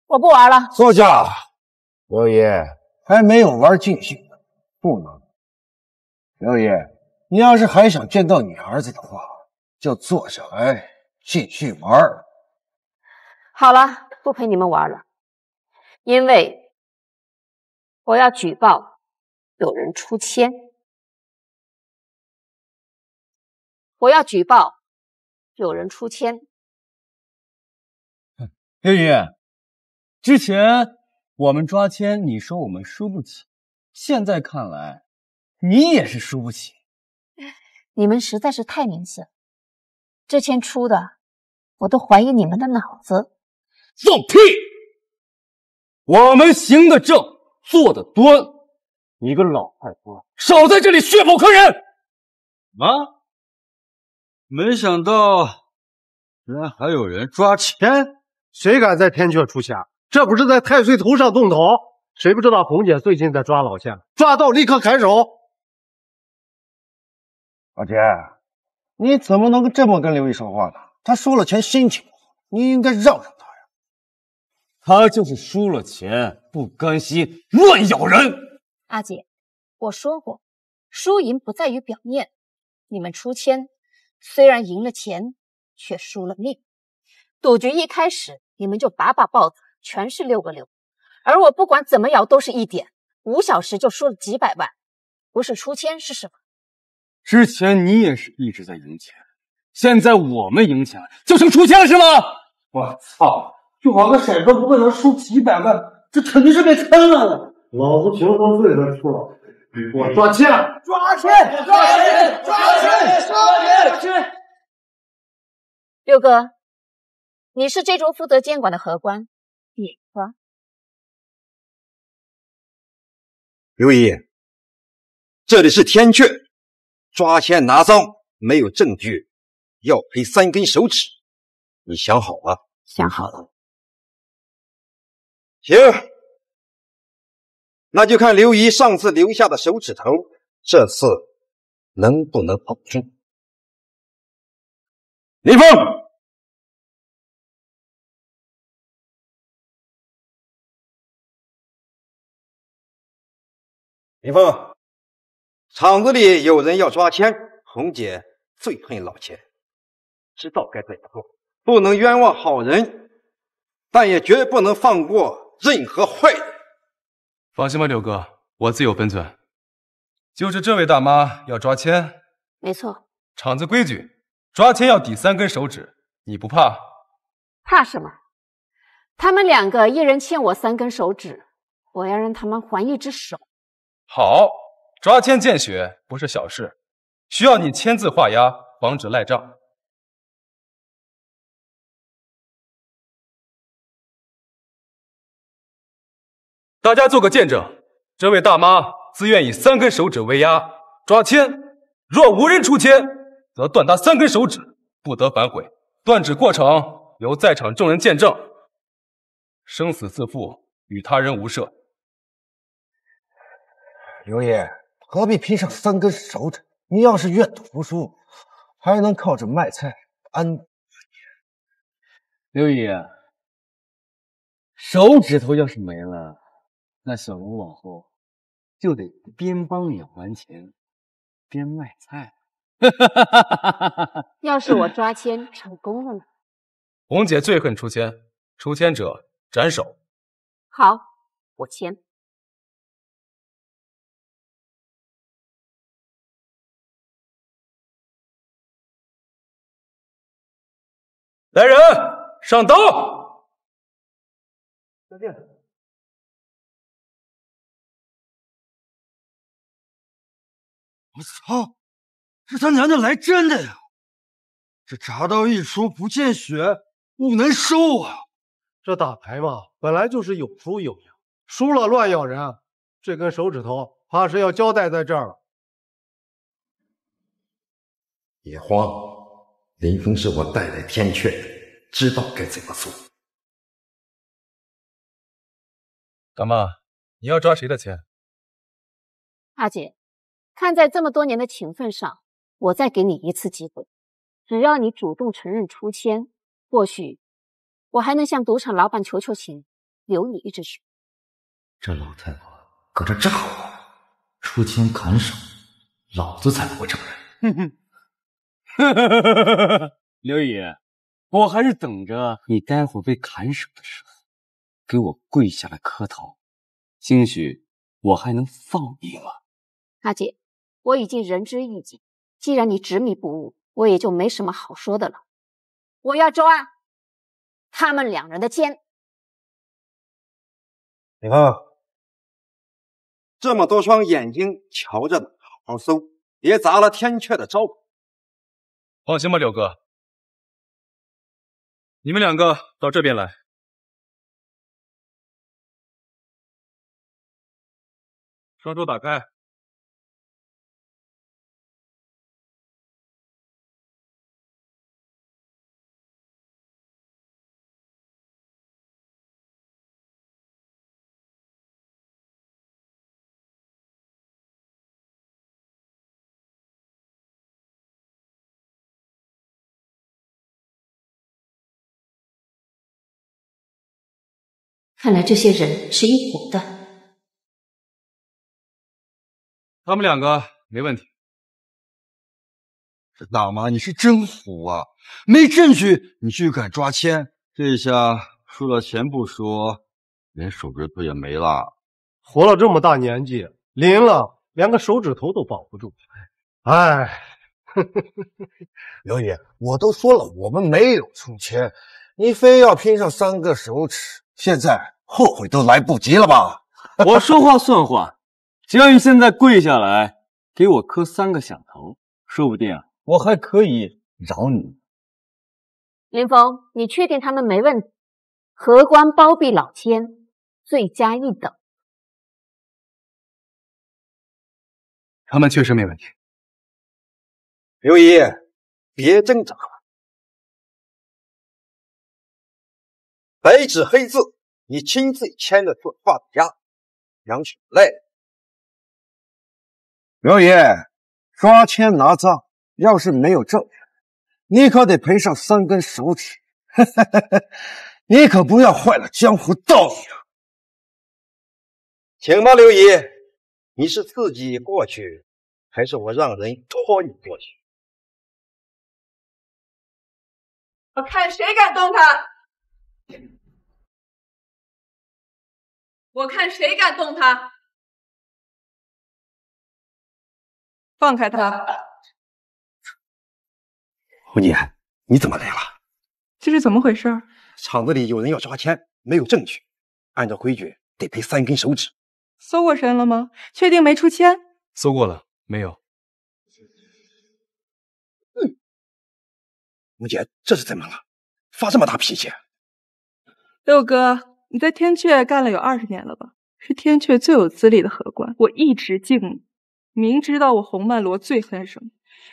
我不玩了。坐下，刘姨。还没有玩尽兴呢，不能。刘姨，你要是还想见到你儿子的话，就坐下来继续玩。好了，不陪你们玩了，因为我要举报有人出千。我要举报有人出千。刘姨，之前我们抓签，你说我们输不起，现在看来，你也是输不起。你们实在是太明显，这签出的，我都怀疑你们的脑子。放屁！我们行得正，坐得端。你个老太婆，少在这里血口坑人！啊！没想到，居然还有人抓奸！谁敢在天阙出家？这不是在太岁头上动头？谁不知道红姐最近在抓老千？抓到立刻砍手！老姐，你怎么能这么跟刘毅说话呢？他输了钱心情不好，你应该让让他呀。他就是输了钱，不甘心乱咬人。阿姐，我说过，输赢不在于表面。你们出千，虽然赢了钱，却输了命。赌局一开始，你们就把把豹子，全是6个6，而我不管怎么摇都是1点，5小时就输了几百万，不是出千是什么？之前你也是一直在赢钱，现在我们赢钱了，就剩出千了是吗？我操！就玩个骰子，不会能输几百万，这肯定是被坑了。老子平衡罪都出了，我抓奸！抓奸！抓奸！抓奸！抓奸！六哥，你是这州负责监管的荷官，你抓。刘姨，这里是天阙，抓奸拿赃没有证据，要赔3根手指，你想好了？想好了。行，那就看刘姨上次留下的手指头，这次能不能保住？林峰，林峰，厂子里有人要抓奸，红姐最恨老钱，知道该怎么做，不能冤枉好人，但也绝不能放过任何坏人。放心吧，六哥，我自有分寸。就是这位大妈要抓奸，没错。厂子规矩，抓奸要抵3根手指，你不怕？怕什么？他们2个一人欠我3根手指，我要让他们还1只手。好，抓奸见血不是小事，需要你签字画押，防止赖账。大家做个见证，这位大妈自愿以3根手指为押抓奸，若无人出签，则断他3根手指，不得反悔。断指过程由在场众人见证，生死自负，与他人无涉。刘爷，何必拼上3根手指？你要是愿赌服输，还能靠着卖菜安。刘姨，手指头要是没了，那小龙往后就得边帮你还钱，边卖菜。要是我抓奸成功了呢？红姐最恨出千，出千者斩首。好，我签。来人，上刀！再见。我操！这他娘的来真的呀！这铡刀一出不见血，不能收啊！这打牌嘛，本来就是有输有赢，输了乱咬人，这根手指头怕是要交代在这儿了。别慌，林峰是我带来天阙的，知道该怎么做。大妈，你要抓谁的钱？阿姐，看在这么多年的情分上，我再给你一次机会，只要你主动承认出千，或许我还能向赌场老板求求情，留你1只手。这老太婆搁这炸我，出千砍手，老子才不会承认。刘姨，我还是等着你待会被砍手的时候，给我跪下来磕头，兴许我还能放你吗？阿姐，我已经仁至义尽，既然你执迷不悟，我也就没什么好说的了。我要抓他们2人的奸。你看，这么多双眼睛瞧着呢，好好搜，别砸了天阙的招牌。放心吧，六哥，你们2个到这边来。双手打开。看来这些人是一伙的。他们两个没问题。这大妈你是真虎啊！没证据你就敢抓奸，这下输了钱不说，连手指头也没了。活了这么大年纪，临了连个手指头都保不住。哎，刘爷，我都说了我们没有出钱，你非要拼上3个手指，现在后悔都来不及了吧？我说话算话，只要你现在跪下来给我磕3个响头，说不定我还可以饶你。林峰，你确定他们没问题？荷官包庇老千，罪加一等。他们确实没问题。刘姨，别挣扎了，白纸黑字，你亲自签的做画押，杨雪累了。刘爷，抓奸拿赃，要是没有证据，你可得赔上3根手指。你可不要坏了江湖道义啊！请吧，刘姨，你是自己过去，还是我让人拖你过去？我看谁敢动他！我看谁敢动他！放开他！红姐，你怎么来了？这是怎么回事？厂子里有人要抓奸，没有证据，按照规矩得赔3根手指。搜过身了吗？确定没出千？搜过了，没有。红姐，这是怎么了？发这么大脾气？六哥，你在天阙干了有20年了吧？是天阙最有资历的荷官，我一直敬你。明知道我洪曼罗最恨什么，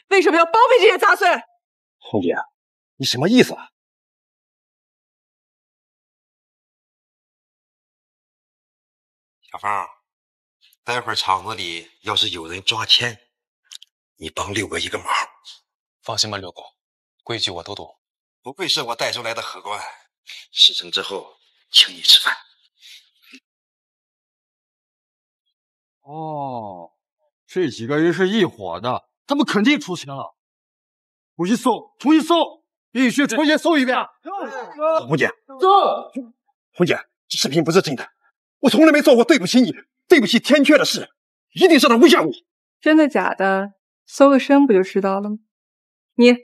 为什么要包庇这些杂碎？红姐，你什么意思啊？小芳，待会儿厂子里要是有人抓奸，你帮六哥一个忙。放心吧，六公，规矩我都懂。不愧是我带出来的荷官，事成之后请你吃饭。哦，这几个人是一伙的，他们肯定出钱了。重新搜，重新搜，必须重新搜一遍。红姐，走。红姐，这视频不是真的，我从来没做过对不起你、对不起天阙的事，一定是他诬陷我。真的假的？搜个身不就知道了吗？你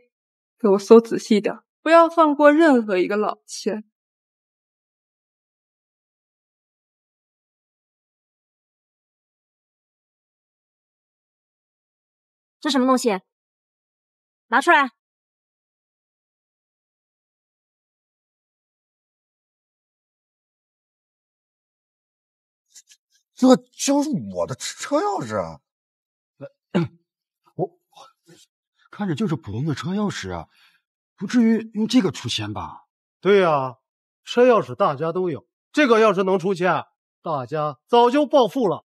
给我搜仔细点，不要放过任何一个老千。这什么东西？拿出来！这就是我的车钥匙啊！我看着就是普通的车钥匙啊，不至于用这个出钱吧？对呀，车钥匙大家都有，这个要是能出钱，大家早就暴富了。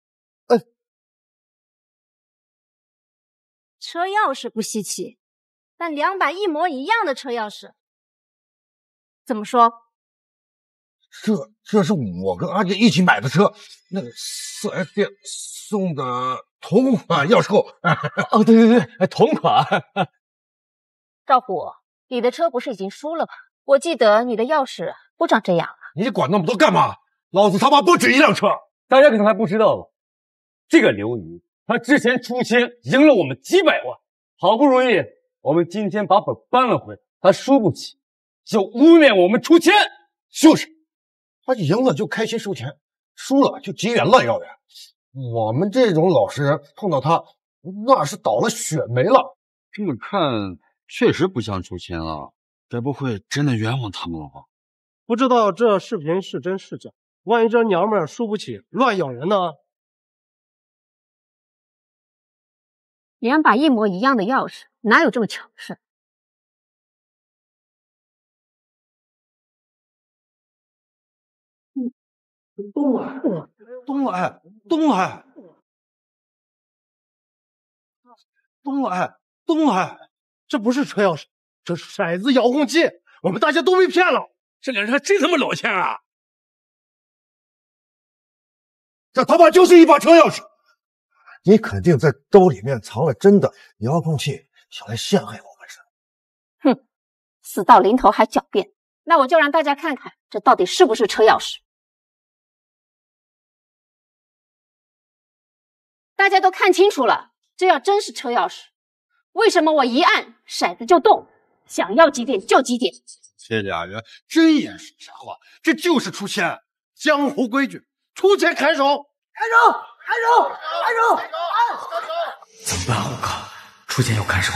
车钥匙不稀奇，但2把一模一样的车钥匙，怎么说？这是我跟阿姐一起买的车，那个4S店送的同款钥匙扣。哦，对，同款。赵虎，你的车不是已经输了吗？我记得你的钥匙不长这样啊。你管那么多干嘛？老子他妈不止1辆车。大家可能还不知道吧，这个刘姨她之前出千赢了我们几百万，好不容易我们今天把本扳了回来，她输不起，就污蔑我们出千。就是，他赢了就开心收钱，输了就急眼乱要的。我们这种老实人碰到他，那是倒了血霉了。这么看，确实不像出钱啊，该不会真的冤枉他们了吧？不知道这视频是真是假，万一这娘们儿输不起，乱咬人呢？ 2把一模一样的钥匙，哪有这么巧事？东来，东来，东来，东来，东来，这不是车钥匙，这是骰子遥控器，我们大家都被骗了。这俩人还真他妈老欠啊！这他妈就是一把车钥匙，你肯定在兜里面藏了真的遥控器，想来陷害我们是？哼，死到临头还狡辩，那我就让大家看看这到底是不是车钥匙。大家都看清楚了，这要真是车钥匙，为什么我一按骰子就动，想要几点就几点？这俩人真眼识瞎话，这就是出千，江湖规矩，出千砍手，砍手，砍手，砍手，砍手！怎么办，虎哥？出钱要砍手，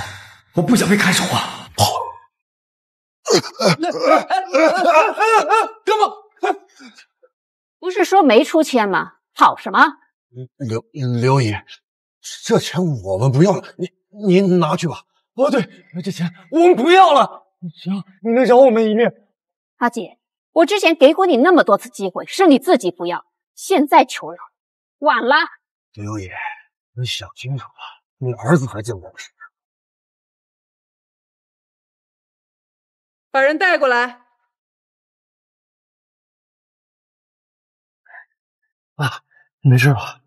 我不想被砍手啊！跑！哥们，不是说没出千吗？跑什么？刘姨，这钱我们不要了，您拿去吧。哦，对，这钱我们不要了。行，你能饶我们一命？阿姐，我之前给过你那么多次机会，是你自己不要，现在求饶，晚了。刘爷，你想清楚了，你儿子还在我们身上。把人带过来。啊，没事吧？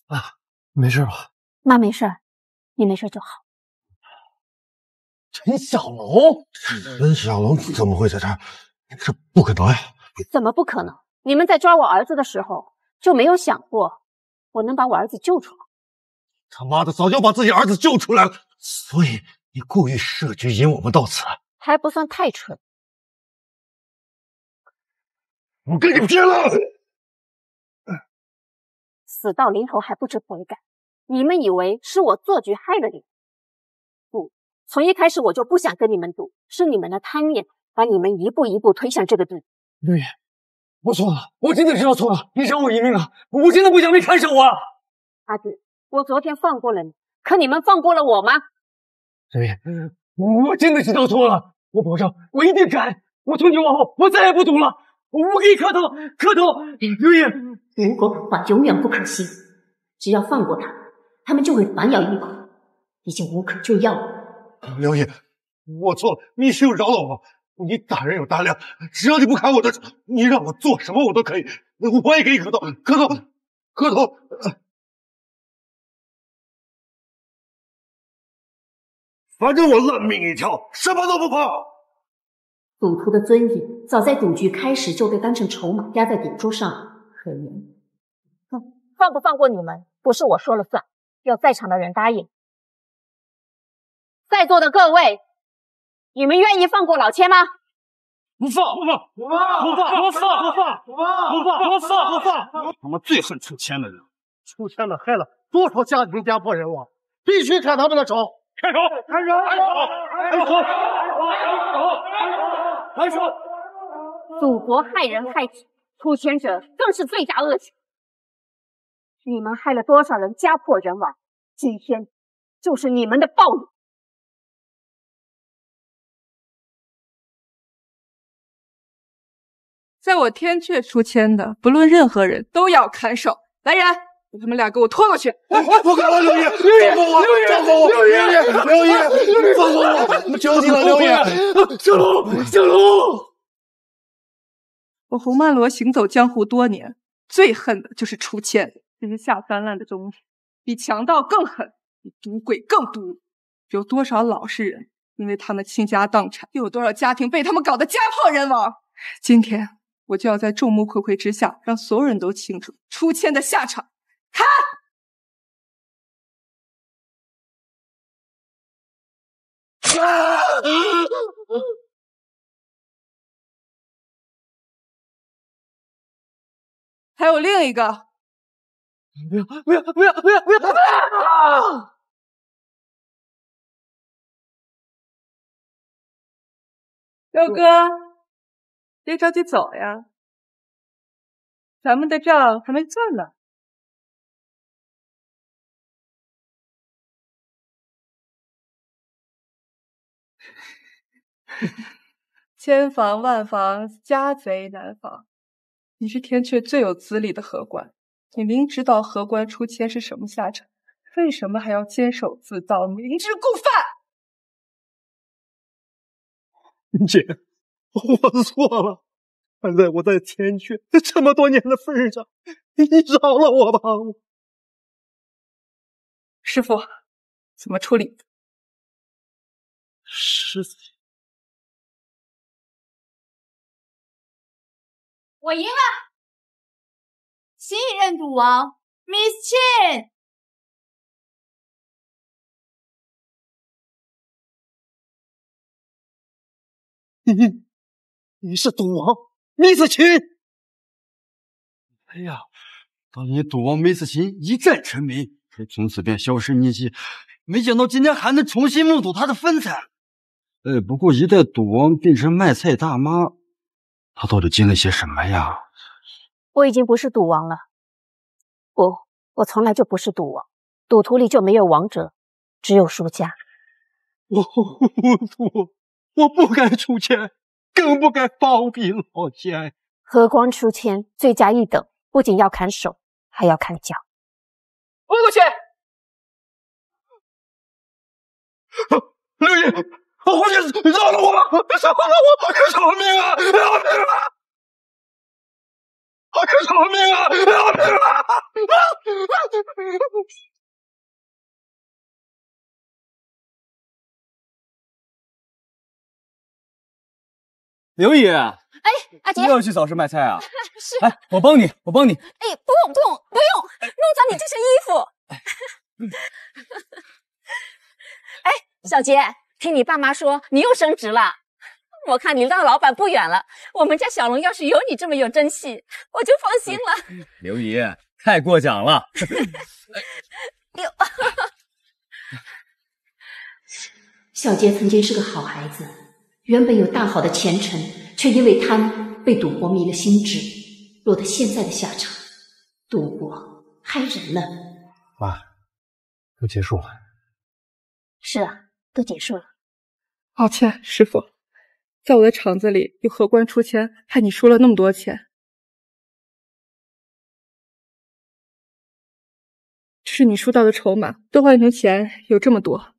啊，没事吧？妈没事，你没事就好。陈小龙，陈小龙怎么会在这儿？这不可能呀！怎么不可能？你们在抓我儿子的时候就没有想过我能把我儿子救出来？他妈的，早就把自己儿子救出来了，所以你故意设局引我们到此，还不算太蠢。我跟你拼了！死到临头还不知悔改，你们以为是我做局害了你？不，从一开始我就不想跟你们赌，是你们的贪念把你们一步一步推向这个地步。六爷，我错了，我真的知道错了，你饶我一命啊！我真的不想被看守啊！阿紫，我昨天放过了你，可你们放过了我吗？六爷，我真的知道错了，我保证我一定改，我从今往后我再也不赌了，我给你磕头，磕头！六爷，如果苦话永远不可信，只要放过他们，他们就会反咬一口，已经无可救药了。刘爷，我错了，你休饶了我。你大人有大量，只要你不砍我的手，你让我做什么我都可以。我也给你磕头，磕头，磕头。反正我烂命一条，什么都不怕。赌徒的尊严，早在赌局开始就被当成筹码压在赌桌上，可怜。放不放过你们，不是我说了算，要在场的人答应。在座的各位，你们愿意放过老千吗？不放，不放，不放，不放，不放，不放，不放，不放，不放！他们最恨出千的人，出千的害了多少家庭家破人亡，必须砍他们的手！开手！开手！开手！开手！赌博害人害己，出千者更是罪大恶极。你们害了多少人家破人亡，今天就是你们的报应。在我天阙出千的，不论任何人都要砍手。来人，把他们俩给我拖过去！不敢了，刘爷，放过我，放过我，刘爷，刘爷，放过我，求你了，刘爷，小龙，小龙。我洪曼罗行走江湖多年，最恨的就是出千这些下三滥的东西，比强盗更狠，比赌鬼更毒。有多少老实人因为他们倾家荡产，又有多少家庭被他们搞得家破人亡？今天我就要在众目睽睽之下，让所有人都清楚出千的下场。看，还有另一个，不要，不要，不要，不要，不要！六哥，别着急走呀。咱们的账还没算呢。千防万防，家贼难防。你是天阙最有资历的荷官，你明知道荷官出千是什么下场，为什么还要监守自盗，明知故犯？姐，我错了。看在我在天阙这么多年的份上，你饶了我吧。师傅，怎么处理？师姐，我赢了，新一任赌王 Miss Chin。你是赌王Miss Chin？哎呀，当年赌王Miss Chin一战成名，从此便销声匿迹，没想到今天还能重新目睹他的风采。不过一代赌王变成卖菜大妈，他到底经历些什么呀？我已经不是赌王了，不，我从来就不是赌王。赌徒里就没有王者，只有输家。我糊涂，我不该出钱，更不该包庇老奸。荷官出千，罪加一等，不仅要砍手，还要砍脚。我过去。刘姨，我回去饶了我吧，饶了我，饶命啊，饶命啊！饶命啊！饶命啊！刘姨，哎，阿杰，又要去早市买菜啊？是。哎，我帮你。哎，不用，弄脏你这身衣服。哎，小杰，听你爸妈说你又升职了，我看你当老板不远了。我们家小龙要是有你这么有争气，我就放心了。刘姨，太过奖了。小杰曾经是个好孩子，原本有大好的前程，却因为贪被赌博迷了心智，落得现在的下场。赌博害人呢。妈，都结束了。是啊，都结束了。抱歉，师傅，在我的场子里有荷官出千，害你输了那么多钱。这是你输到的筹码，兑换成钱有这么多。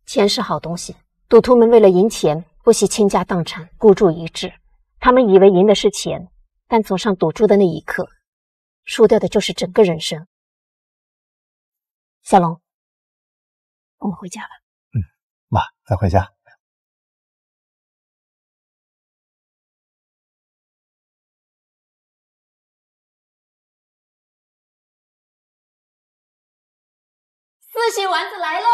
钱是好东西，赌徒们为了赢钱，不惜倾家荡产，孤注一掷。他们以为赢的是钱，但走上赌注的那一刻，输掉的就是整个人生。小龙，我们回家吧。妈，咱回家。四喜丸子来喽！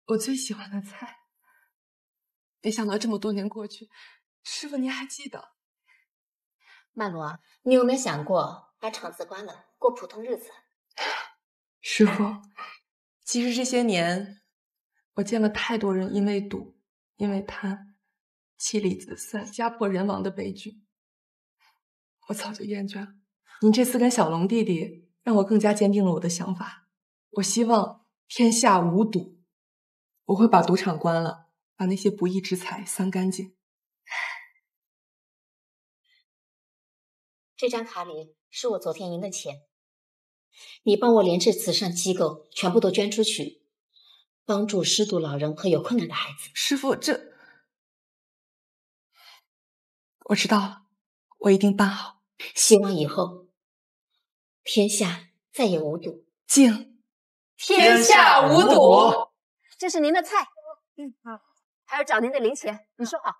我最喜欢的菜。没想到这么多年过去，师傅您还记得。曼罗，你有没有想过把厂子关了，过普通日子？师傅，其实这些年我见了太多人因为赌、因为贪，妻离子散、家破人亡的悲剧，我早就厌倦了。您这次跟小龙弟弟，让我更加坚定了我的想法。我希望天下无赌，我会把赌场关了，把那些不义之财散干净。这张卡里是我昨天赢的钱，你帮我连这慈善机构全部都捐出去，帮助失独老人和有困难的孩子。师傅，我知道了，我一定办好。希望以后天下再也无赌。敬天下无赌。这是您的菜，好，还要找您的零钱，你说好。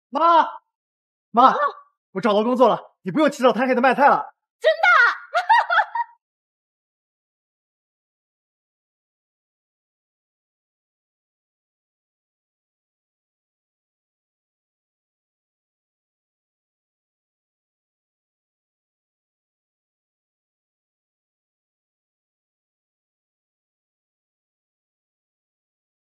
妈，我找到工作了，你不用起早贪黑的卖菜了。